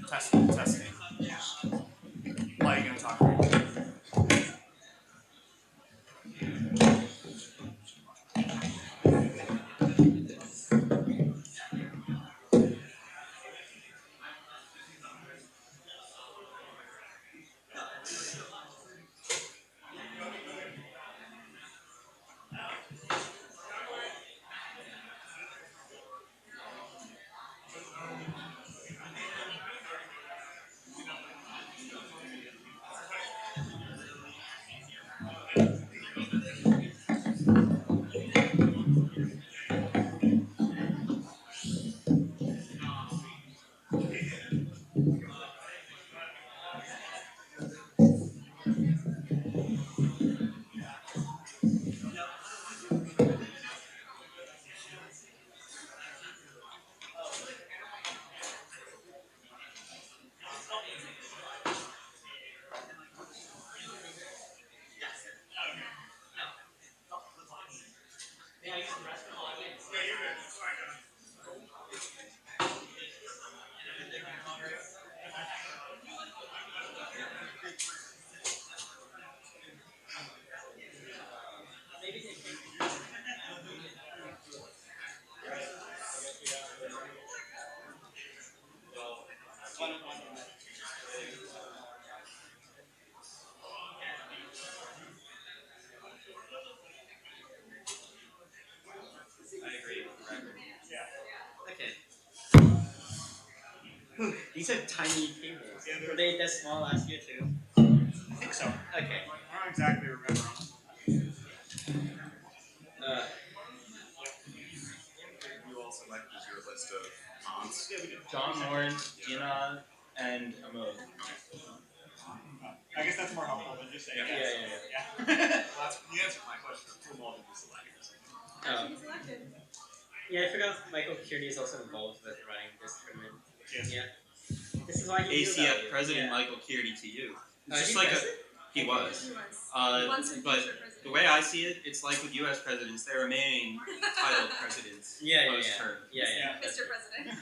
Testing, testing. Why are you gonna talk right now? Okay. These are tiny tables. Were they that small last year too? I think so. Okay. I don't exactly remember. You all selected your list of mods. Yeah, we did. John Lawrence, Gina, and Amod. I guess that's more helpful than just saying Yeah. yes. Well, that's, you answered my question. Who all did you select? Yeah, I forgot Michael Kearney is also involved with running this tournament. Yes. Yeah. This is why he knew about ACF you. President Yeah. Michael Kearney to you. It's Is just he like president? he was. But the way I see it, it's like with U.S. presidents, they remain titled presidents post-term. Yeah. Mr. President.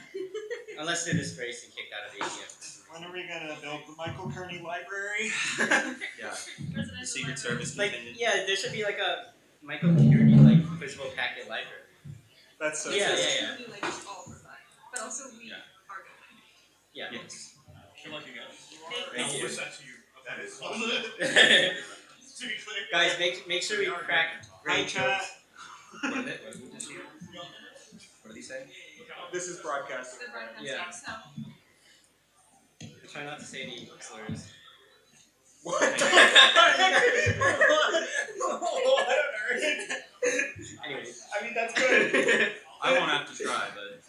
Unless they're disgraced and kicked out of ACF. When are we gonna build the Michael Kearney Library? Yeah. The Secret Service contingent. There should be like a Michael Kearney visual packet library. That's so Yeah. We like all provide, but also we are going. Yeah. Yes. Good luck, you guys. Thank you. That to you. That is to be clear. Guys, make sure we crack Hi, great chat. jokes. What did he just hear? What did he say? This is broadcasting. The broadcast Yeah. so. Try not to say any slurs. What? What on earth? Anyways. I mean, that's good. I won't have to try, but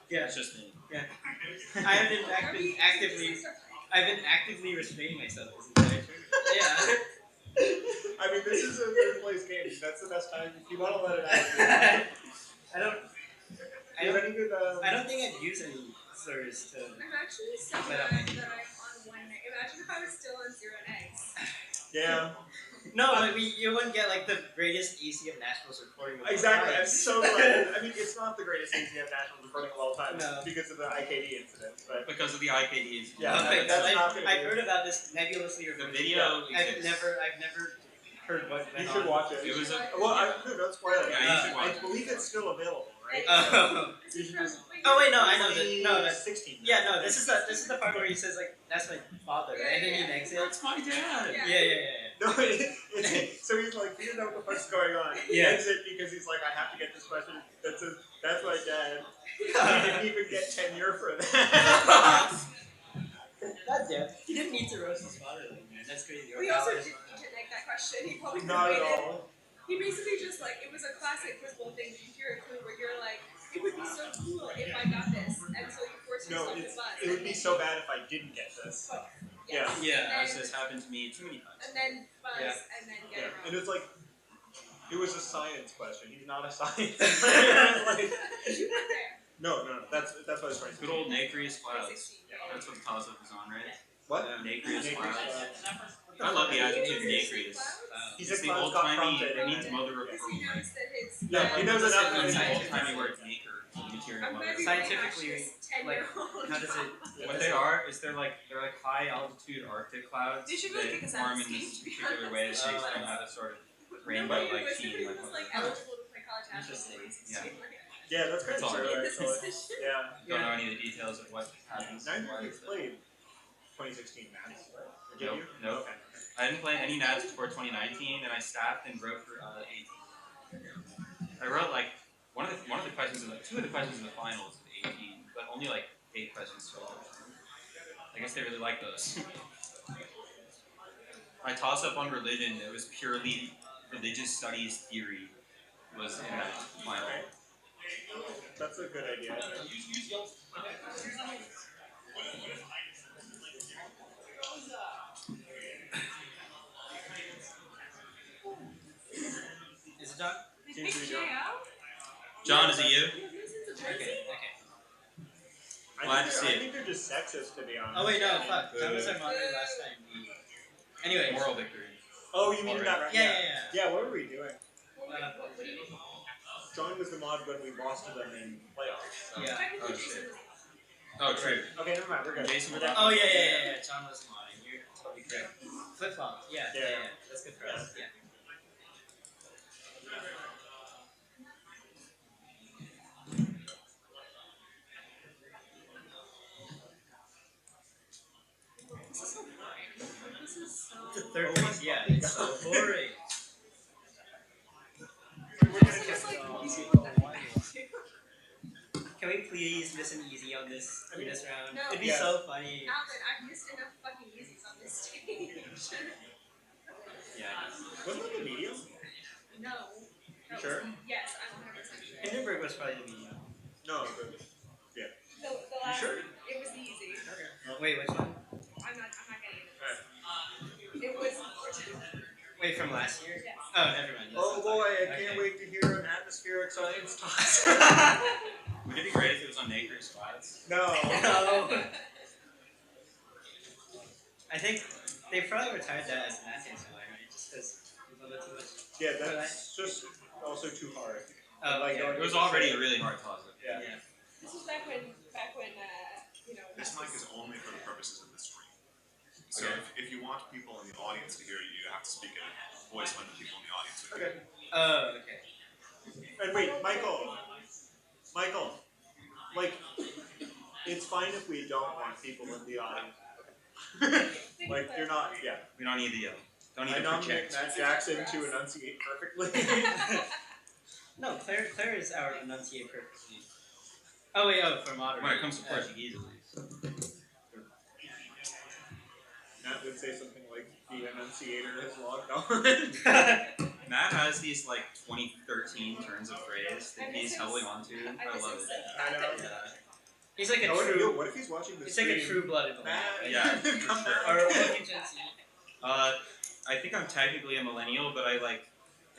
Yeah. it's just me. I've been actively restraining myself this entire tournament. Yeah. I mean, this is a third place game. That's the best time. If you want to let it out. I don't I think I'd use any slurs to. I'm actually so Set glad up that my- I'm on one night. Imagine if I was still on 0 eggs. Yeah. No, you wouldn't get the greatest ACF Nationals recording of all Exactly. time. I'm so glad. I mean, it's not the greatest ACF Nationals recording of all time No. because of the IKD incident, but Because of the IKD incident. Yeah, Okay, that's not gonna I've be- heard about this nebulously. The video I've exists. never heard what you went should on. watch it. It was a Well, don't spoil it. Yeah, you should watch I it. believe it's still available, right? This You is should from. just- Oh wait, no, I know that. No, that's 16. yeah, no. This is the part where he says that's my father, right? And then he exits. That's my dad. Yeah. No, so he's like, he doesn't know what the fuck's going on. He Yeah. exits because he's like, I have to get this question. That's my dad. He didn't even get tenure for that. God damn, he didn't need to roast his father like that. That's crazy. We also didn't like that question. He probably Not at waited. all. He basically just it was a classic football thing. You hear a clue where you're like, it would be so cool if I got this, and so you force No, yourself to buzz. it would be so bad if I didn't get this. Yeah. Yeah, this has happened to me too many times. And then buzz, Yeah. and then Yeah. get it And wrong. it's like, it was a science question. He's not a scientist. Like, You were there. no. That's what I was trying to say. Good old nacreous clouds. 16. That's what the toss-up is on, right? What? Nacreous Nacreous clouds. clouds. I love the adjective Did he say nacreous. clouds? He It's said the clouds got old-timey, prompted. it means mother of Because pearl. he knows that his Yeah, he knows that's enough. it. It's the Scientific old-timey word. word maker. material I'm glad motor. we Scientifically, watched this like, 10-year-old. how does it? What they are is they're like high altitude Arctic clouds They should really kick that us out of form in this this game, to be particular honest. way that shapes them have a sort of rainbow Nobody like was, sheen nobody like was what like it is. eligible to play college basketball in Interesting. 2016. Yeah, that's kind That's of all true, right. actually. Yeah. Don't know any of the details of what happens. Neither Why of you is it- played 2016 Nats, right? Or did Nope, you? nope. Okay. I didn't play any Nats before 2019, and I staffed and wrote for 18. I wrote like one of the questions in the two of the questions in the finals of 18, but only like 8 questions total. I guess they really like those. My toss up on religion, it was purely religious studies theory, was in that final. Okay. That's a good idea. Is it done? Seems to be done. John, is it you? Okay. Glad to see I it. think they're just sexist, to be honest. Oh wait, no, fuck. John was our moderator last time. Anyway. Moral victory. Oh, you mean that, right? Yeah. Yeah, what were we doing? What do you mean? John was the mod when we lost to them in playoffs. So. Yeah. Oh shit. Oh true. Okay, never mind. We're good. Jason, We're we're done. Oh yeah. John was modding. You're totally correct. Flip flop. Yeah. Yeah. That's good for us. Yeah. This is so boring. This is so. The third piece. Yeah. It's so boring. This is just like easy. Can we please miss an easy on this round? No. It'd be Yeah. so funny. Alvin, I've missed enough fucking Yeezys on this stage. Yeah. Wasn't it the medium? No. That Sure? was- Yes, I'm 100% sure. Hindenburg was probably the medium. No, The last, sure? it was the Yeezy. Wait, which one? I'm not getting into this. It was. Wait, from last year? Yes. Oh, never mind. Oh boy, I Okay. can't wait to hear an atmospheric science toss. Would it be great if it was on Naker's squads? No. No. I think they probably retired that as an essay line, right? Just because we love it too much. Yeah, that's just also too hard. Oh, Like, yeah. It was already a really hard toss. Yeah. This was back when you know. This mic is only for the purposes of the stream. So Okay. if you want people in the audience to hear you, you have to speak in a voice when the people in the audience would hear Okay. you. Oh, okay. And wait, Michael, like, it's fine if we don't want people in the audience. Like, you're not, yeah. We don't need to yell. Don't need I to nominate project. Matt Jackson to enunciate perfectly. No, Claire is our enunciate perfectly. Oh wait, for modern. When it comes to Portuguese, at least. Matt would say something like, the enunciator has logged on. Matt has these like 2013 turns of phrase that he's holding onto. I love it. I know. Yeah. He's like a Oh, true. what if he's watching this He's like a true-blooded millennial. Matt, Yeah, come for back. sure. Or what if you Gen Z? I think I'm technically a millennial, but I like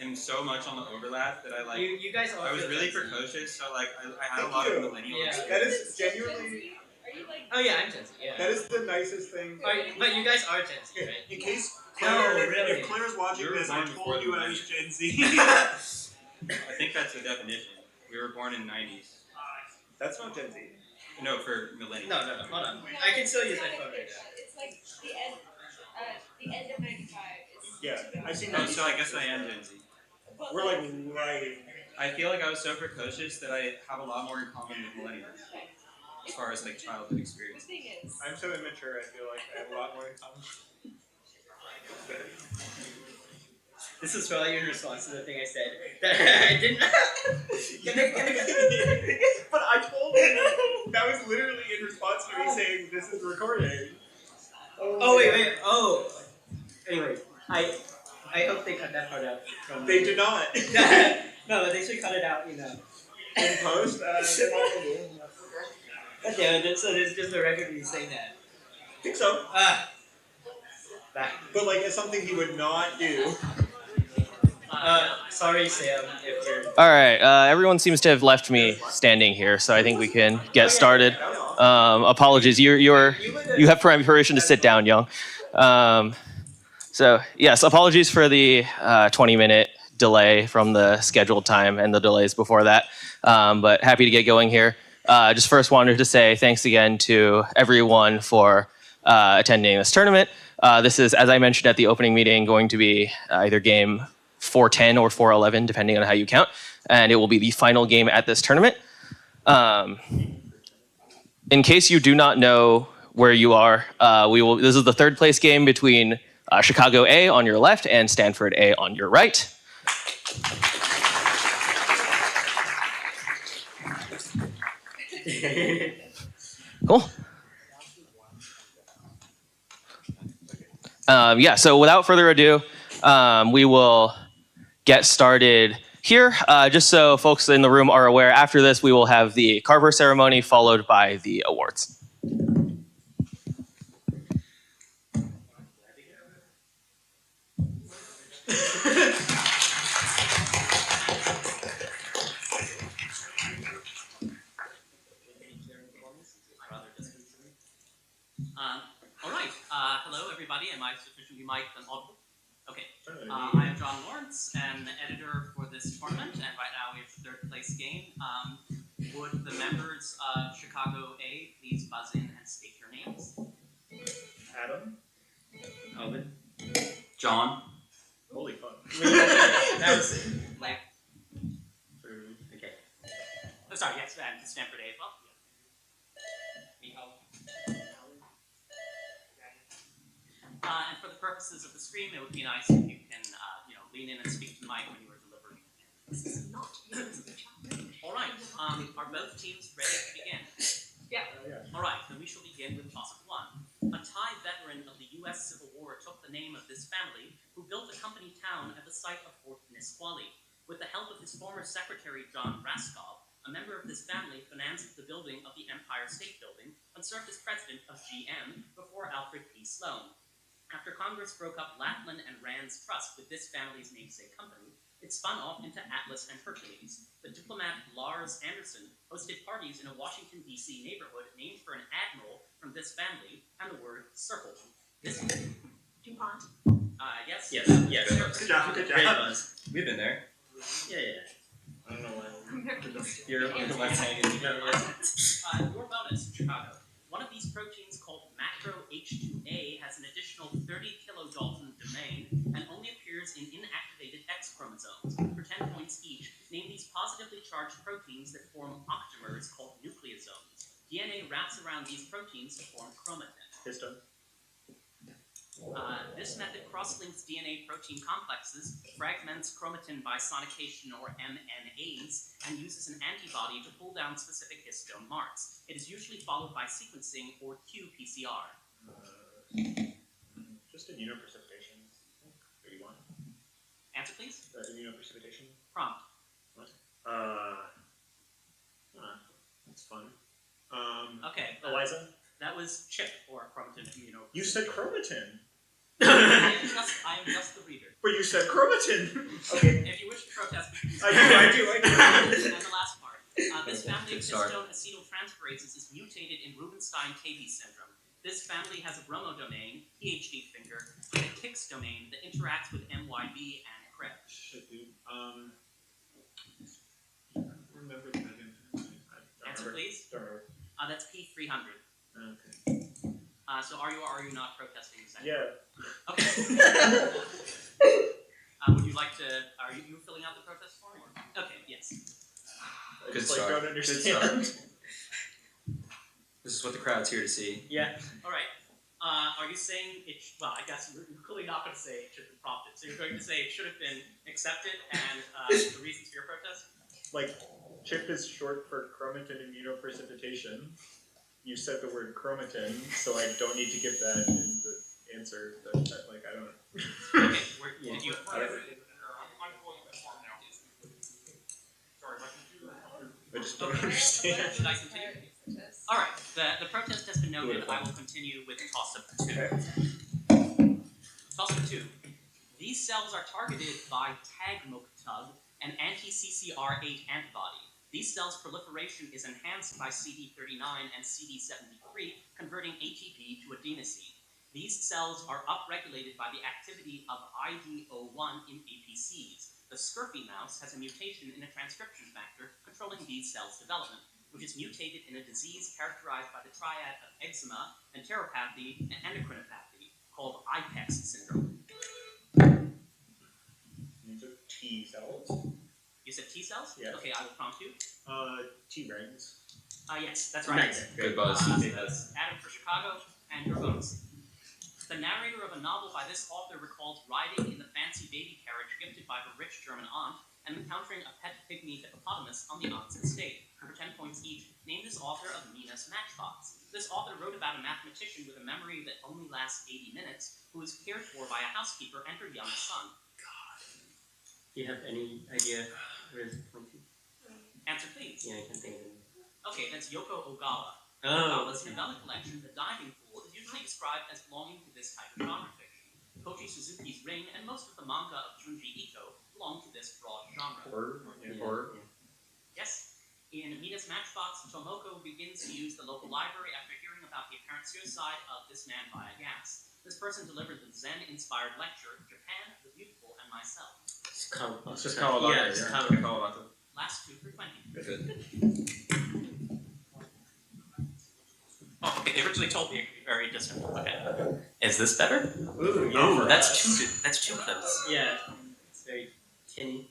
am so much on the overlap that I like. You guys all. I was feel really Gen Z. precocious, so like I had a Thank lot you. of millennial Yeah. experience. That is genuinely, Are you like? Oh yeah, I'm Gen Z. Yeah. that is the nicest thing. But you guys are Gen Z, right? In case No, Claire, really. if Claire's watching You were this, I born before told you the I was Gen Z. I think that's the definition. We were born in the 90s. That's not Gen Z. No, for millennials. No, hold on. I can still use my phone right now. It's like the end of '95. Yeah, I've seen Oh, that. so I guess I am Gen Z. But We're like right. I feel like I was so precocious that I have a lot more in common with millennials as far as like childhood the experience. thing is, I'm so immature. I feel like I have a lot more in common. This is probably in response to the thing I said that I didn't. But I told him that was literally in response to me saying this is recording. Oh wait. Oh. Anyway, I hope they cut that part out. From They did not. No, but they should cut it out. You know. In post. Okay, so there's just a record of you saying that. I think so. Back. But like it's something he would not do. Sorry, Sam, if you're. All right, everyone seems to have left me standing here, so I think we can get started. That was awesome. Apologies, you have permission to sit down, Young. So yes, apologies for the 20-minute delay from the scheduled time and the delays before that. but happy to get going here. Just first wanted to say thanks again to everyone for attending this tournament. This is, as I mentioned at the opening meeting, going to be either game 410 or 411, depending on how you count, and it will be the final game at this tournament. In case you do not know where you are, this is the third place game between Chicago A on your left and Stanford A on your right. Cool. So without further ado, we will get started here. Just so folks in the room are aware, after this, we will have the Carper ceremony followed by the awards. All right. Hello, everybody. Am I sufficiently mic'd and audible? Okay. I am John Lawrence, an editor for this tournament, and right now we have the third place game. Would the members of Chicago A please buzz in and state your names? Adam? Owen. John. Holy fuck. That's Like, okay. oh, sorry, yes, and Stanford A as well. And for the purposes of the stream, it would be nice if you can, lean in and speak to the mic when you are delivering. This is not All right. Are both teams ready to begin? Yeah. All right. Then we shall begin with toss of one. A Thai veteran of the U.S. Civil War took the name of this family, who built a company town at the site of Fort Nisqually. With the help of his former secretary, John Raskob, a member of this family financed the building of the Empire State Building and served as president of GM before Alfred P. Sloan. After Congress broke up Lackland and Rand's trust with this family's namesake company, it spun off into Atlas and Hercules. The diplomat Lars Anderson hosted parties in a Washington, D.C. neighborhood named for an admiral from this family and the word circle. This DuPont. Yes? Yes. Yes. Good job, good Great job. buzz. We've been there. Yeah. I don't know why. You're on the left hand. Your bonus, Chicago. One of these proteins called macro H2A has an additional 30 kilodalton domain and only appears in inactivated X chromosomes. For 10 points each, name these positively charged proteins that form octamers called nucleosomes. DNA wraps around these proteins to form chromatin. Histone. This method cross-links DNA protein complexes, fragments chromatin by sonication or MNAs, and uses an antibody to pull down specific histone marks. It is usually followed by sequencing or qPCR. Just immunoprecipitation. 31. Answer, please. Immunoprecipitation. Prompt. What? That's fun. Okay. Eliza? That was CHIP, or chromatin immunoprecipitation. You said chromatin. I am just the reader. But you said chromatin. Okay. If you wish to protest, I do. And the last part. This family of Good start. histone acetyltransferases is mutated in Rubenstein-Tabie syndrome. This family has a bromodomain, PhD finger, and a Higgs domain that interacts with MYB and CREB. Shit, dude. Remember the megan. Answer, please. Don't remember. That's P300. Okay. So are you or are you not protesting the second? Yeah. Okay. Would you like to? Are you filling out the protest form? Okay. Yes. I Good just start. don't Good understand. start. This is what the crowd's here to see. Yeah. All right. Are you saying it? Well, I guess you're clearly not going to say it should have been prompted. So you're going to say it should have been accepted, and the reasons for your protest. Like, CHIP is short for chromatin immunoprecipitation. You said the word chromatin, so I don't need to give that in the answer. I don't know. Okay. Did you? I just don't understand. Should I continue? All right. The protest has been noted. I will continue with toss of 2. Toss of 2. These cells are targeted by tagmokitug, an anti-CCR8 antibody. These cells' proliferation is enhanced by CD39 and CD73, converting ATP to adenosine. These cells are upregulated by the activity of IDO1 in APCs. The scurfy mouse has a mutation in a transcription factor controlling these cells' development, which is mutated in a disease characterized by the triad of eczema, enteropathy, and endocrinopathy, called IPEX syndrome. These are T cells. You said T cells? Yes. Okay, I will prompt you. T rings. Yes, that's right. Good buzz. That's Adam for Chicago, and your bonus. The narrator of a novel by this author recalls riding in the fancy baby carriage gifted by her rich German aunt and encountering a pet pygmy hippopotamus on the aunt's estate. For 10 points each, name this author of Mina's Matchbox. This author wrote about a mathematician with a memory that only lasts 80 minutes, who is cared for by a housekeeper and her young son. Do you have any idea where it's pointing? Answer, please. Yeah, I can think of it. Okay, that's Yoko Ogawa. Oh, Ogawa's novella collection, The Diving Pool, is usually described as belonging to this type of genre fiction. Koji Suzuki's Ring and most of the manga of Junji Ito belong to this broad genre. Horror. Yes. In Mina's Matchbox, Tomoko begins to use the local library after hearing about the apparent suicide of this man via gas. This person delivered the Zen-inspired lecture, Japan, the Beautiful, and Myself. It's Kawabata. It's just Kawabata. Yeah, it's yeah. Kawabata. Last 2 for 20. Oh, Okay, they originally told me it could be very distant. Okay. Is this better? Ooh, yeah. That's two clips. Yeah, it's very tinny.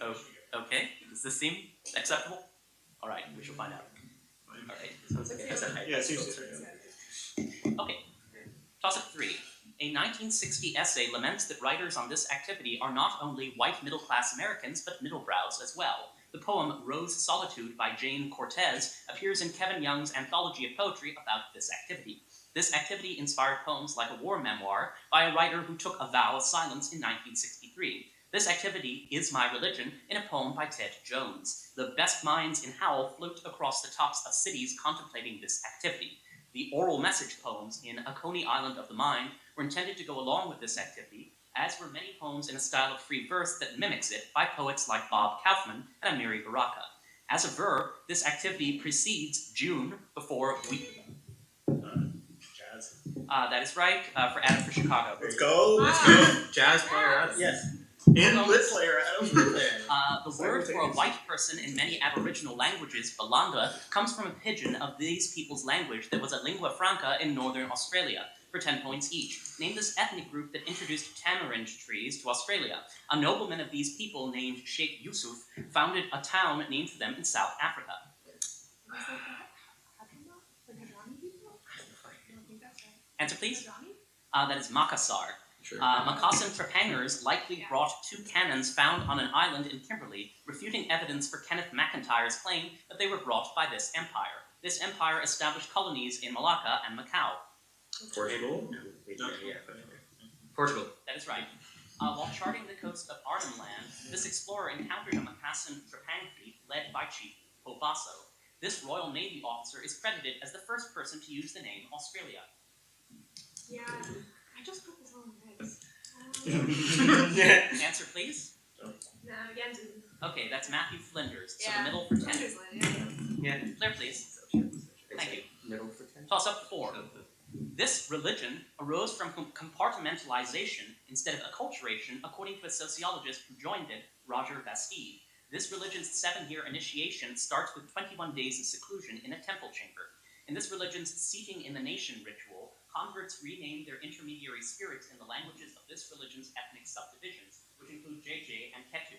Oh, okay. Does this seem acceptable? All right, we shall find out. All right. Sounds like it has a high Yeah, it pitch seems filter. Okay. Toss-up 3. A 1960 essay laments that writers on this activity are not only white middle-class Americans, but middlebrows as well. The poem Rose Solitude by Jane Cortez appears in Kevin Young's anthology of poetry about this activity. This activity inspired poems like a war memoir by a writer who took a vow of silence in 1963. This activity is my religion in a poem by Ted Jones. The best minds in Howl float across the tops of cities contemplating this activity. The oral message poems in A Coney Island of the Mind were intended to go along with this activity, as were many poems in a style of free verse that mimics it by poets like Bob Kaufman and Amiri Baraka. As a verb, this activity precedes June before we... Jazz. that is right, for Adam for Chicago. Let's go. Let's go. Jazz player Adam. Yes. And lit player Adam. The word for a white person in many Aboriginal languages, Balanda, comes from a pidgin of these people's language that was a lingua franca in northern Australia, for 10 points each. Name this ethnic group that introduced tamarind trees to Australia. A nobleman of these people named Sheikh Yusuf founded a town named for them in South Africa. Answer, please. That is Makassar. Sure. Macassan trepangers likely brought 2 cannons found on an island in Kimberley, refuting evidence for Kenneth McIntyre's claim that they were brought by this empire. This empire established colonies in Malacca and Macau. Portugal. Yeah. Portugal. That is right. While charting the coast of Arnhem Land, this explorer encountered a Macassan trepang fleet led by Chief Pobasso. This Royal Navy officer is credited as the first person to use the name Australia. Yeah, I just put this on next. Answer, please. No, again. Okay, that's Matthew Flinders. So Yeah. the middle for 10. Yeah. Claire, please. Thank you. Middle for 10. Toss up 4. This religion arose from compartmentalization instead of acculturation, according to a sociologist who joined it, Roger Bastide. This religion's 7-year initiation starts with 21 days of seclusion in a temple chamber. In this religion's seating in the nation ritual, converts rename their intermediary spirits in the languages of this religion's ethnic subdivisions, which include JJ and Ketu.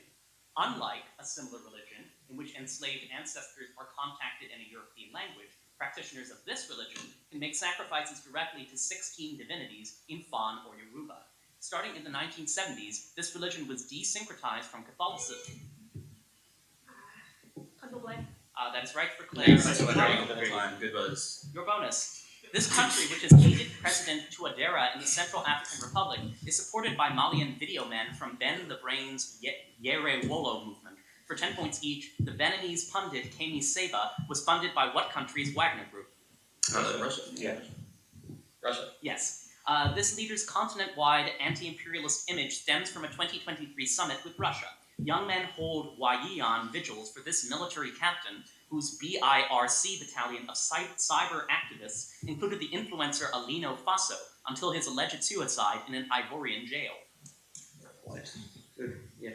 Unlike a similar religion, in which enslaved ancestors are contacted in a European language, practitioners of this religion can make sacrifices directly to 16 divinities in Fon or Yoruba. Starting in the 1970s, this religion was desyncretized from Catholicism. That is right for Claire. Good buzz. Your bonus. This country, which has hated President Touadera in the Central African Republic, is supported by Malian video men from Ben the Brain's Yere Wolo movement. For 10 points each, the Beninese pundit Kemi Seba was funded by what country's Wagner group? Russia. Yeah. Russia. Yes. This leader's continent-wide anti-imperialist image stems from a 2023 summit with Russia. Young men hold Wayian vigils for this military captain, whose BIRC battalion of cyber activists included the influencer Alino Faso until his alleged suicide in an Ivorian jail. What? Yeah.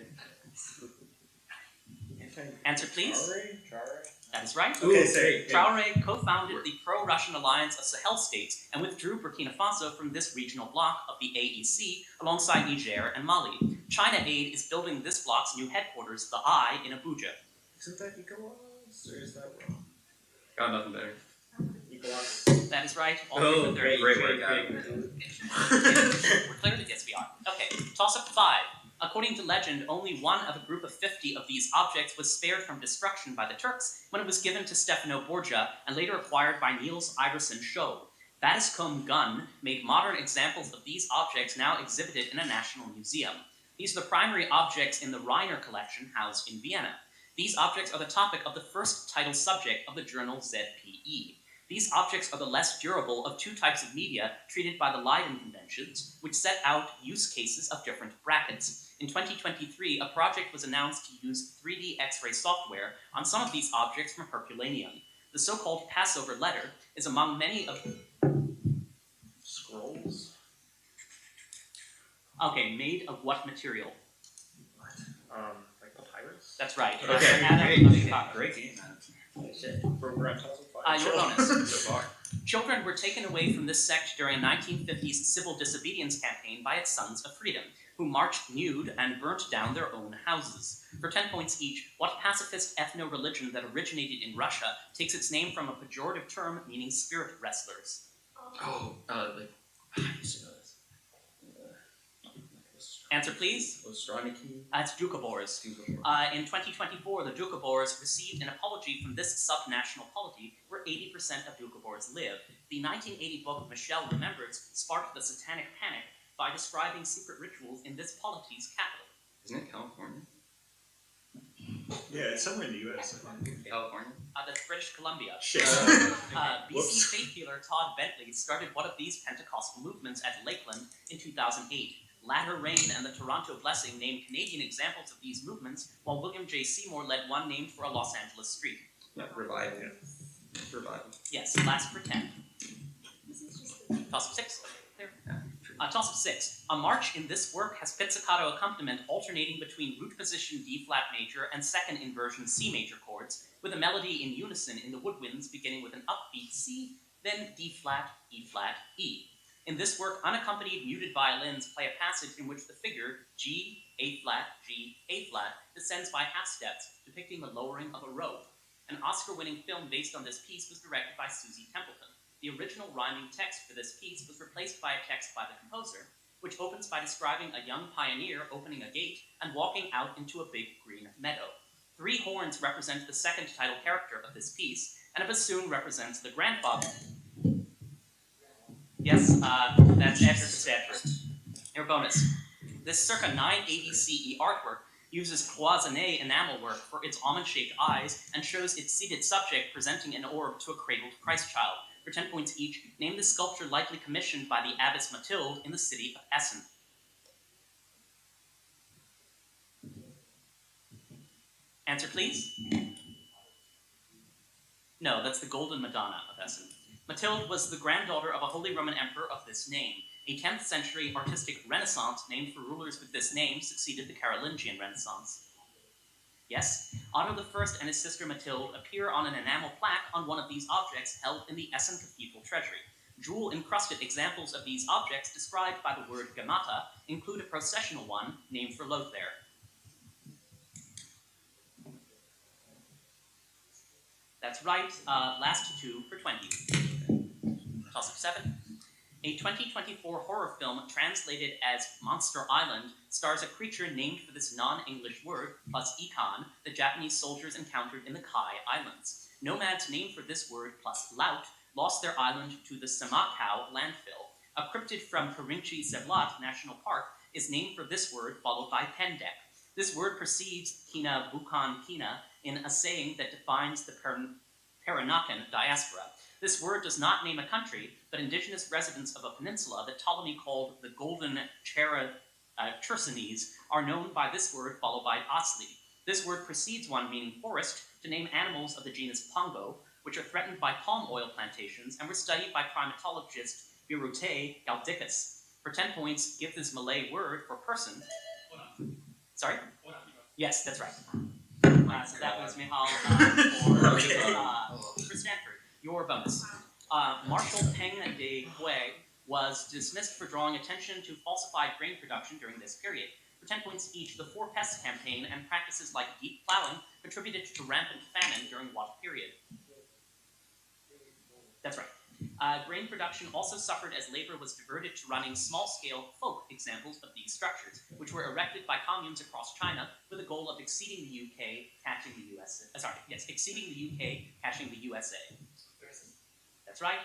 Answer, please. Traore? That is right. Okay, sorry. Traore co-founded the pro-Russian alliance of Sahel states and withdrew Burkina Faso from this regional bloc of the AEC alongside Niger and Mali. China Aid is building this bloc's new headquarters, the Eye, in Abuja. Isn't that ECOWAS, or is that wrong? Got nothing better. ECOWAS. That is right. All Oh, three for 30. Great work, Adam. We're clearly, yes, we are. Okay, toss-up 5. According to legend, only one of a group of 50 of these objects was spared from destruction by the Turks when it was given to Stefano Borgia and later acquired by Niels Iversen Schow. Vatiscombe Gun made modern examples of these objects now exhibited in a national museum. These are the primary objects in the Reiner collection housed in Vienna. These objects are the topic of the first title subject of the journal ZPE. These objects are the less durable of two types of media treated by the Leiden Conventions, which set out use cases of different brackets. In 2023, a project was announced to use 3D X-ray software on some of these objects from Herculaneum. The so-called Passover letter is among many of... Scrolls? Okay, made of what material? Like papyrus? That's right. Okay, Adam great. Carper. Great game, man. We're at toss of 5. Your bonus. So far. Children were taken away from this sect during a 1950s civil disobedience campaign by its Sons of Freedom, who marched nude and burnt down their own houses. For 10 points each, what pacifist ethno-religion that originated in Russia takes its name from a pejorative term meaning spirit wrestlers? Oh, like, I used to know this. Answer, please. Ostroniki. It's Doukhobors. In 2024, the Doukhobors received an apology from this subnational polity where 80% of Doukhobors live. The 1980 book Michelle Remembers sparked the satanic panic by describing secret rituals in this polity's capital. Isn't it California? Yeah, it's somewhere in the US. I think. California? That's British Columbia. Shit. BC Whoops. faith healer Todd Bentley started one of these Pentecostal movements at Lakeland in 2008. Latter Rain and the Toronto Blessing named Canadian examples of these movements, while William J. Seymour led one named for a Los Angeles street. Yeah, revival. Revival. Yes, last for 10. Toss of 6. There. Toss of 6. A march in this work has pizzicato accompaniment alternating between root position D flat major and second inversion C major chords, with a melody in unison in the woodwinds beginning with an upbeat C, then D flat, E flat, E. In this work, unaccompanied muted violins play a passage in which the figure G, A flat, G, A flat descends by half steps, depicting the lowering of a rope. An Oscar-winning film based on this piece was directed by Susie Templeton. The original rhyming text for this piece was replaced by a text by the composer, which opens by describing a young pioneer opening a gate and walking out into a big green meadow. 3 horns represent the second title character of this piece, and a bassoon represents the grandfather. Yes, that's Edward Fitzpatrick. Your bonus. This circa 980 CE artwork uses cloisonné enamel work for its almond-shaped eyes and shows its seated subject presenting an orb to a cradled Christ child. For 10 points each, name this sculpture likely commissioned by the Abbess Mathilde in the city of Essen. Answer, please. No, that's the Golden Madonna of Essen. Mathilde was the granddaughter of a Holy Roman Emperor of this name. A 10th century artistic renaissance named for rulers with this name succeeded the Carolingian Renaissance. Yes, Otto I and his sister Mathilde appear on an enamel plaque on one of these objects held in the Essen Cathedral treasury. Jewel-encrusted examples of these objects described by the word gamata include a processional one named for Lothair. That's right, last 2 for 20. Toss of 7. A 2024 horror film translated as Monster Island stars a creature named for this non-English word, plus Ikan, the Japanese soldiers encountered in the Kai Islands. Nomads named for this word, plus Laut, lost their island to the Samakau landfill. A cryptid from Kerinci Seblat National Park is named for this word, followed by Pendek. This word precedes Kina Bukan Kina in a saying that defines the Peranakan diaspora. This word does not name a country, but indigenous residents of a peninsula that Ptolemy called the Golden Chersonese are known by this word followed by Asli. This word precedes one meaning forest to name animals of the genus Pongo, which are threatened by palm oil plantations and were studied by primatologist Birute Galdicus. For 10 points, give this Malay word for person Sorry? Yes, that's right. So that was Mihal for Stanford. Your bonus. Marshal Peng de Hui was dismissed for drawing attention to falsified grain production during this period. For 10 points each, the Four Pests campaign and practices like deep plowing contributed to rampant famine during what period? That's right. Grain production also suffered as labor was diverted to running small-scale folk examples of these structures, which were erected by communes across China with the goal of exceeding the UK, catching the USA. Exceeding the UK, catching the USA. That's right.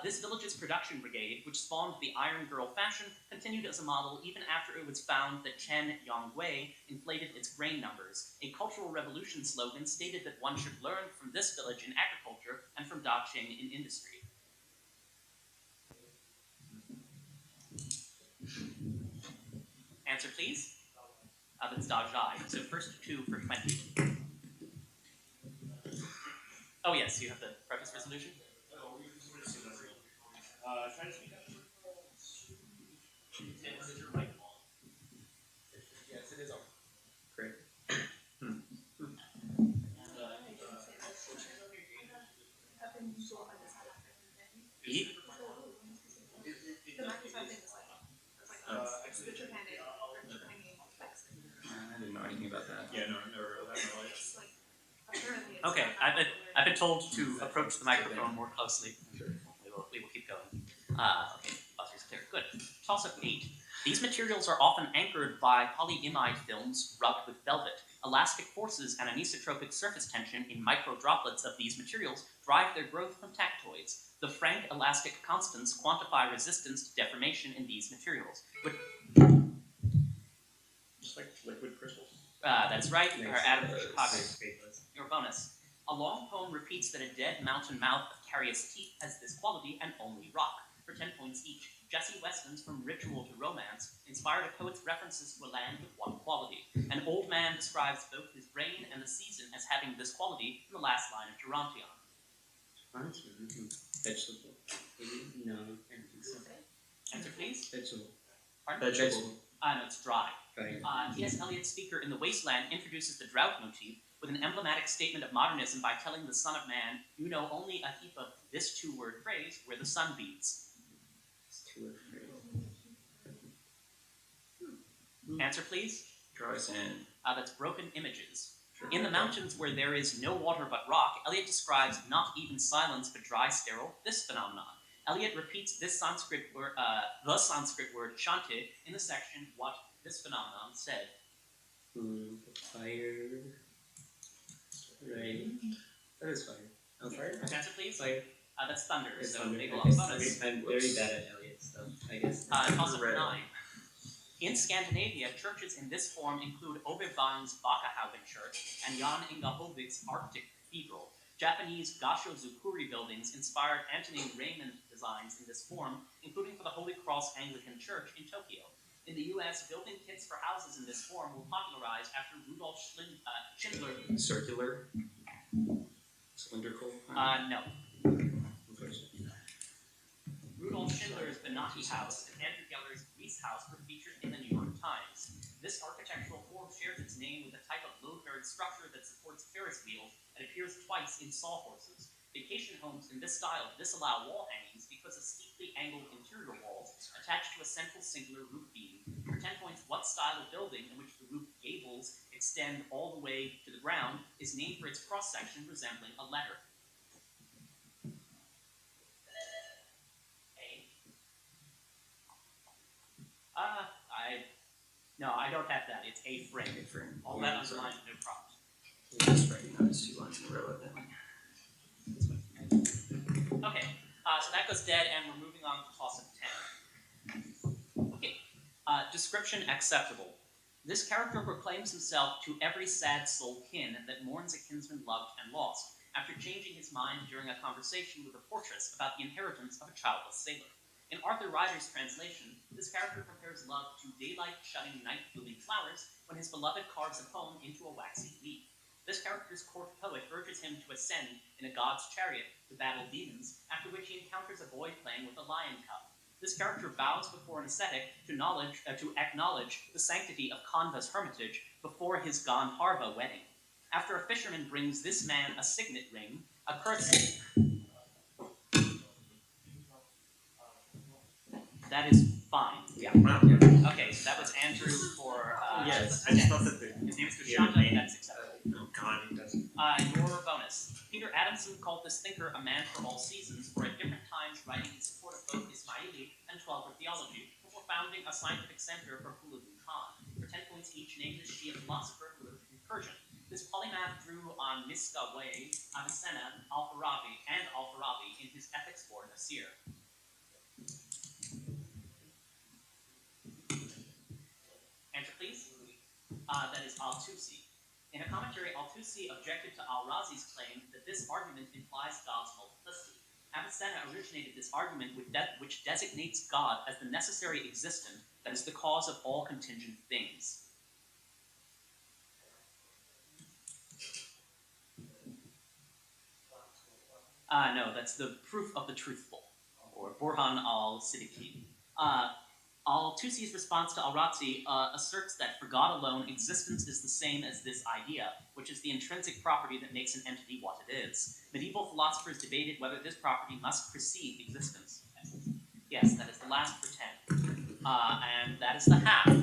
This village's production brigade, which spawned the Iron Girl fashion, continued as a model even after it was found that Chen Yongwei inflated its grain numbers. A cultural revolution slogan stated that one should learn from this village in agriculture and from Daqing in industry. Answer, please. That's Dajai. So first two for 20. Oh yes, you have the preface resolution. Try to speak up. Yes, it is on. Great. Eat. I didn't know anything about that. Yeah, no, I've never heard of that in my life. Okay, I've been told to approach the microphone more closely. Sure. We will keep going. Okay, buzzer's clear. Good. Toss-up 8. These materials are often anchored by polyimide films rubbed with velvet. Elastic forces and anisotropic surface tension in microdroplets of these materials drive their growth from tactoids. The Frank elastic constants quantify resistance to deformation in these materials. Just like liquid crystals. That's right. Nice. Our Adam from Chicago. Great list. Your bonus. A long poem repeats that a dead mountain mouth of carious teeth has this quality and only rock. For 10 points each, Jesse Weston's From Ritual to Romance inspired a poet's references to a land with one quality. An old man describes both his rain and the season as having this quality in the last line of Gerontion. Vegetable. No, I don't think so. Answer, please. Vegetable. Pardon? Vegetable. No, it's dry. Right. T.S. Eliot's Speaker in The Wasteland introduces the drought motif with an emblematic statement of modernism by telling the son of man, you know only a heap of this two-word phrase where the sun beats. It's two or three. Answer, please. Draw us in. That's broken images. In the mountains where there is no water but rock, Eliot describes not even silence but dry, sterile, this phenomenon. Eliot repeats this Sanskrit word, the Sanskrit word shanti in the section what this phenomenon said. Fire. Right. That is fire. Oh, fire? Answer, please. Fire. That's thunder, It's so thunder. make I a guess. bonus. I'm very bad at Elliot stuff, I guess. Toss-up 9. In Scandinavia, churches in this form include Ove Bang's Bakahaugen Church and Jan Inga Hovig's Arctic Cathedral. Japanese Gasho-zukuri buildings inspired Antonin Raymond designs in this form, including for the Holy Cross Anglican Church in Tokyo. In the U.S., building kits for houses in this form were popularized after Rudolf Schindler. Circular. Cylindrical. No. Unfortunately. Rudolf Schindler's Benati House and Andrew Geller's Grease House were featured in the New York Times. This architectural form shares its name with a type of load-bearing structure that supports Ferris wheels and appears twice in sawhorses. Vacation homes in this style disallow wall hangings because of steeply angled interior walls attached to a central singular roof beam. For 10 points, what style of building in which the roof gables extend all the way to the ground is named for its cross-section resembling a letter? No, I don't have that. It's a frame. Frame. All that underlined, no problem. Just writing notes 2 lines in a row of that. Okay, so that goes dead, and we're moving on to toss-up 10. Okay, description acceptable. This character proclaims himself to every sad soul kin that mourns a kinsman loved and lost, after changing his mind during a conversation with a portress about the inheritance of a childless sailor. In Arthur Ryder's translation, this character compares love to daylight-shutting night-blooming flowers when his beloved carves a poem into a waxy leaf. This character's court poet urges him to ascend in a god's chariot to battle demons, after which he encounters a boy playing with a lion cub. This character bows before an ascetic to acknowledge the sanctity of Kanva's hermitage before his Gandharva wedding. After a fisherman brings this man a signet ring, a curtsy. That is fine. Yeah. Wow. Okay, so that was Andrew for. Yes. I just thought that His name is he had a Dushanta, name. that's acceptable. Oh God, he doesn't. Your bonus. Peter Adamson called this thinker a man for all seasons, for at different times writing in support of both Ismaili and Twelver theology, before founding a scientific center for Hulagu Khan. For 10 points each, named the Shia philosopher who lived in Persian. This polymath drew on Miskawayh, Avicenna, Al-Farabi, in his Ethics for Nasir. Answer, please. That is Al-Tusi. In a commentary, Al-Tusi objected to Al-Razi's claim that this argument implies God's multiplicity. Avicenna originated this argument which designates God as the necessary existent that is the cause of all contingent things. No, that's the proof of the truthful, or Burhan al-Siddiqi. Al-Tusi's response to Al-Razi asserts that for God alone, existence is the same as this idea, which is the intrinsic property that makes an entity what it is. Medieval philosophers debated whether this property must precede existence. Yes, that is the last for 10. And that is the half. At the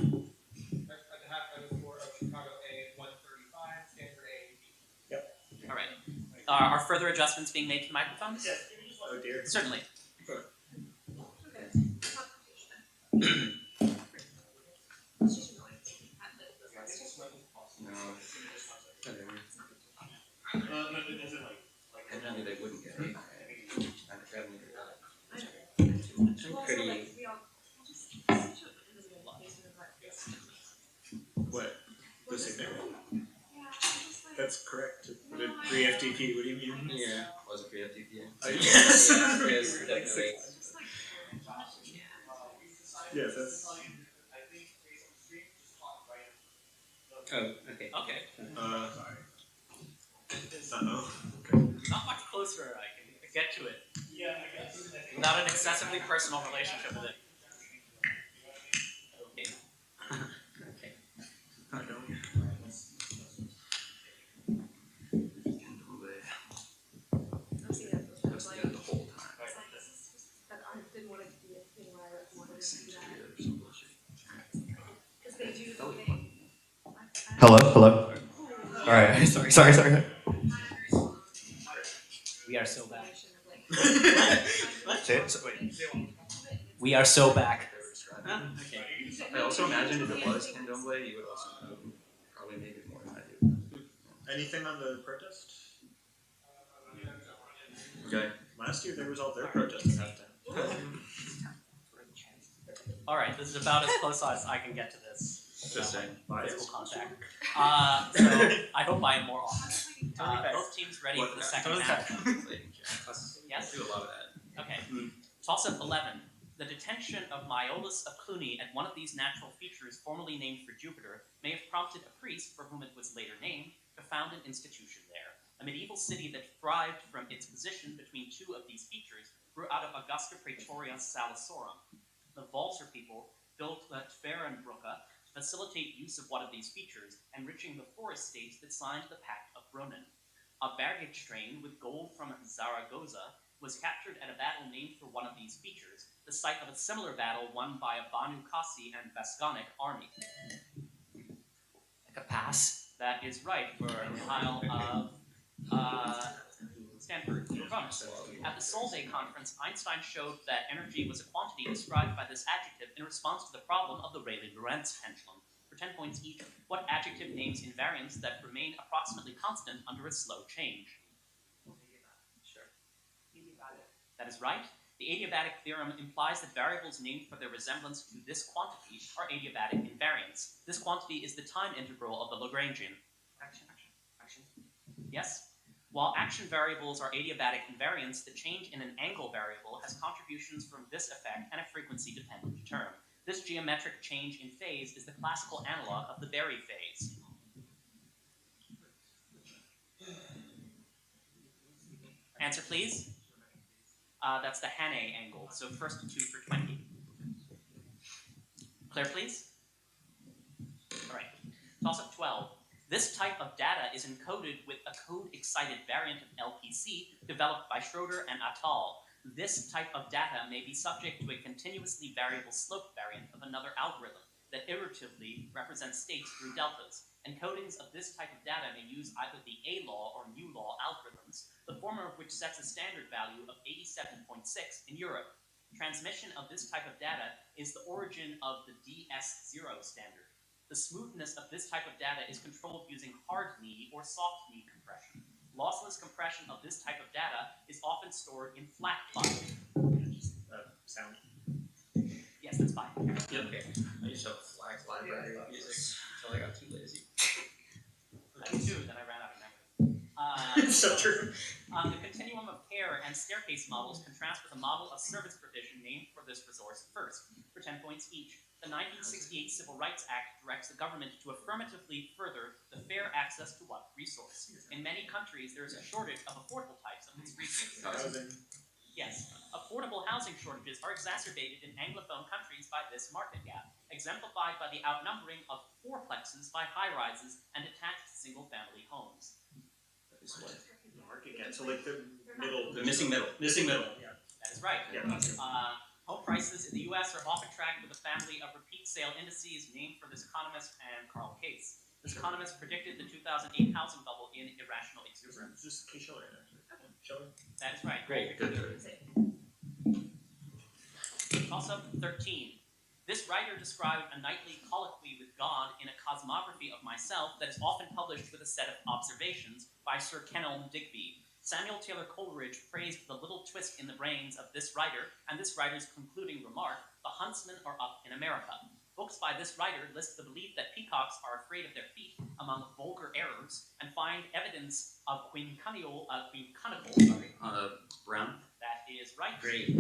half, I was for Chicago A 135, Stanford A 80. All right. Are further adjustments being made to the microphones? Yes. Oh dear. Certainly. Evidently they wouldn't get it. Pretty. What? The signet? That's correct. Pre-FTP, what do you mean? Yeah. Was it pre-FTP? Yes. Yes, definitely. Yes, that's. Oh, okay. Okay. Not much closer I can get to it. Yeah, I guess. Without an excessively personal relationship with it. Okay. I don't. See that was like, The whole time. but I didn't want it to be a thing where I wanted to do that. Because they do the thing. Hello. All right. Sorry. We are so back. Say it. Wait. We are so back. Okay. I also imagine if it was candomblé, you would also know probably maybe more than I do. Anything on the protest? Okay. Last year there was all their protests at halftime. All right, this is about as close as I can get to this. Just saying. Physical contact. So I hope I am more often. Both teams ready for the second match. Yes? Do a lot of that. Okay. Toss-up 11. The detention of Iolaus of Cluny at one of these natural features formerly named for Jupiter may have prompted a priest, for whom it was later named, to found an institution there. A medieval city that thrived from its position between two of these features grew out of Augusta Praetoria Salisorum. The Walser people built the Tverenbrücke to facilitate use of one of these features, enriching the forest states that signed the Pact of Ronin. A baggage train with gold from Zaragoza was captured at a battle named for one of these features, the site of a similar battle won by a Banu Qasi and Vasconic army. Like a pass. That is right for a pile of Stanford bonus. At the Solvay conference, Einstein showed that energy was a quantity described by this adjective in response to the problem of the Rayleigh-Lorentz pendulum. For 10 points each, what adjective names invariants that remain approximately constant under a slow change? Sure. That is right. The adiabatic theorem implies that variables named for their resemblance to this quantity are adiabatic invariants. This quantity is the time integral of the Lagrangian. Action. Yes? While action variables are adiabatic invariants, the change in an angle variable has contributions from this effect and a frequency-dependent term. This geometric change in phase is the classical analog of the Berry phase. Answer, please. That's the Hannay angle, so first 2 for 20. Claire, please. All right. Toss-up 12. This type of data is encoded with a code-excited variant of LPC developed by Schroeder and al. This type of data may be subject to a continuously variable slope variant of another algorithm that iteratively represents states through deltas. Encodings of this type of data may use either the A-law or mu-law algorithms, the former of which sets a standard value of 87.6 in Europe. Transmission of this type of data is the origin of the DS0 standard. The smoothness of this type of data is controlled using hard knee or soft knee compression. Lossless compression of this type of data is often stored in flat file. Sound. Yes, that's fine. Okay. I used to have a flag library of music until I got too lazy. I did too, then I ran out of memory. So true. The continuum of care and staircase models contrast with a model of service provision named for this resource first, for 10 points each. The 1968 Civil Rights Act directs the government to affirmatively further the fair access to what resource. In many countries, there is a shortage of affordable types of this resource. Housing. Yes, affordable housing shortages are exacerbated in Anglophone countries by this market gap, exemplified by the outnumbering of fourplexes by high-rises and attached single-family homes. Market gap. So like the middle. The missing middle. Missing middle. Yeah. That is right. Yeah. Home prices in the U.S. are often tracked with a family of repeat sale indices named for this economist and Carl Case. This economist predicted the 2008 housing bubble in irrational exuberance. Just K. Schiller. Schiller. That is right. Great. Good. Also, 13. This writer described a nightly colloquy with God in a cosmography of myself that is often published with a set of observations by Sir Kenelm Digby. Samuel Taylor Coleridge praised the little twist in the brains of this writer, and this writer's concluding remark, "The huntsmen are up in America." Books by this writer list the belief that peacocks are afraid of their feet among vulgar errors, and find evidence of quincunnical, Brown. that is right. Great.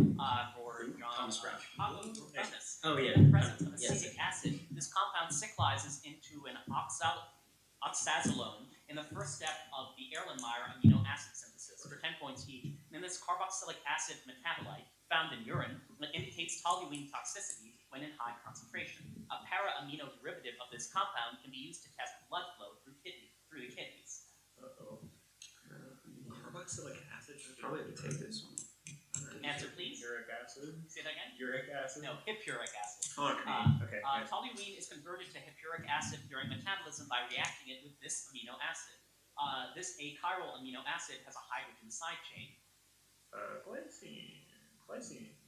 For John Thomas Brown. Chicago, your premise. Oh yeah. In the presence of Yes. acetic acid, this compound cyclizes into an oxazolone in the first step of the Erlenmeyer amino acid synthesis for 10 points each. And this carboxylic acid metabolite found in urine indicates toluene toxicity when in high concentration. A para-amino derivative of this compound can be used to test blood flow through the kidneys. Uh-oh. Carboxylic acid. Probably have to take this one. Answer, please. Uric acid. Say that again? Uric acid. No, hippuric acid. Okay. Toluene is converted to hippuric acid during metabolism by reacting it with this amino acid. This achiral amino acid has a hydrogen side chain. Glycine.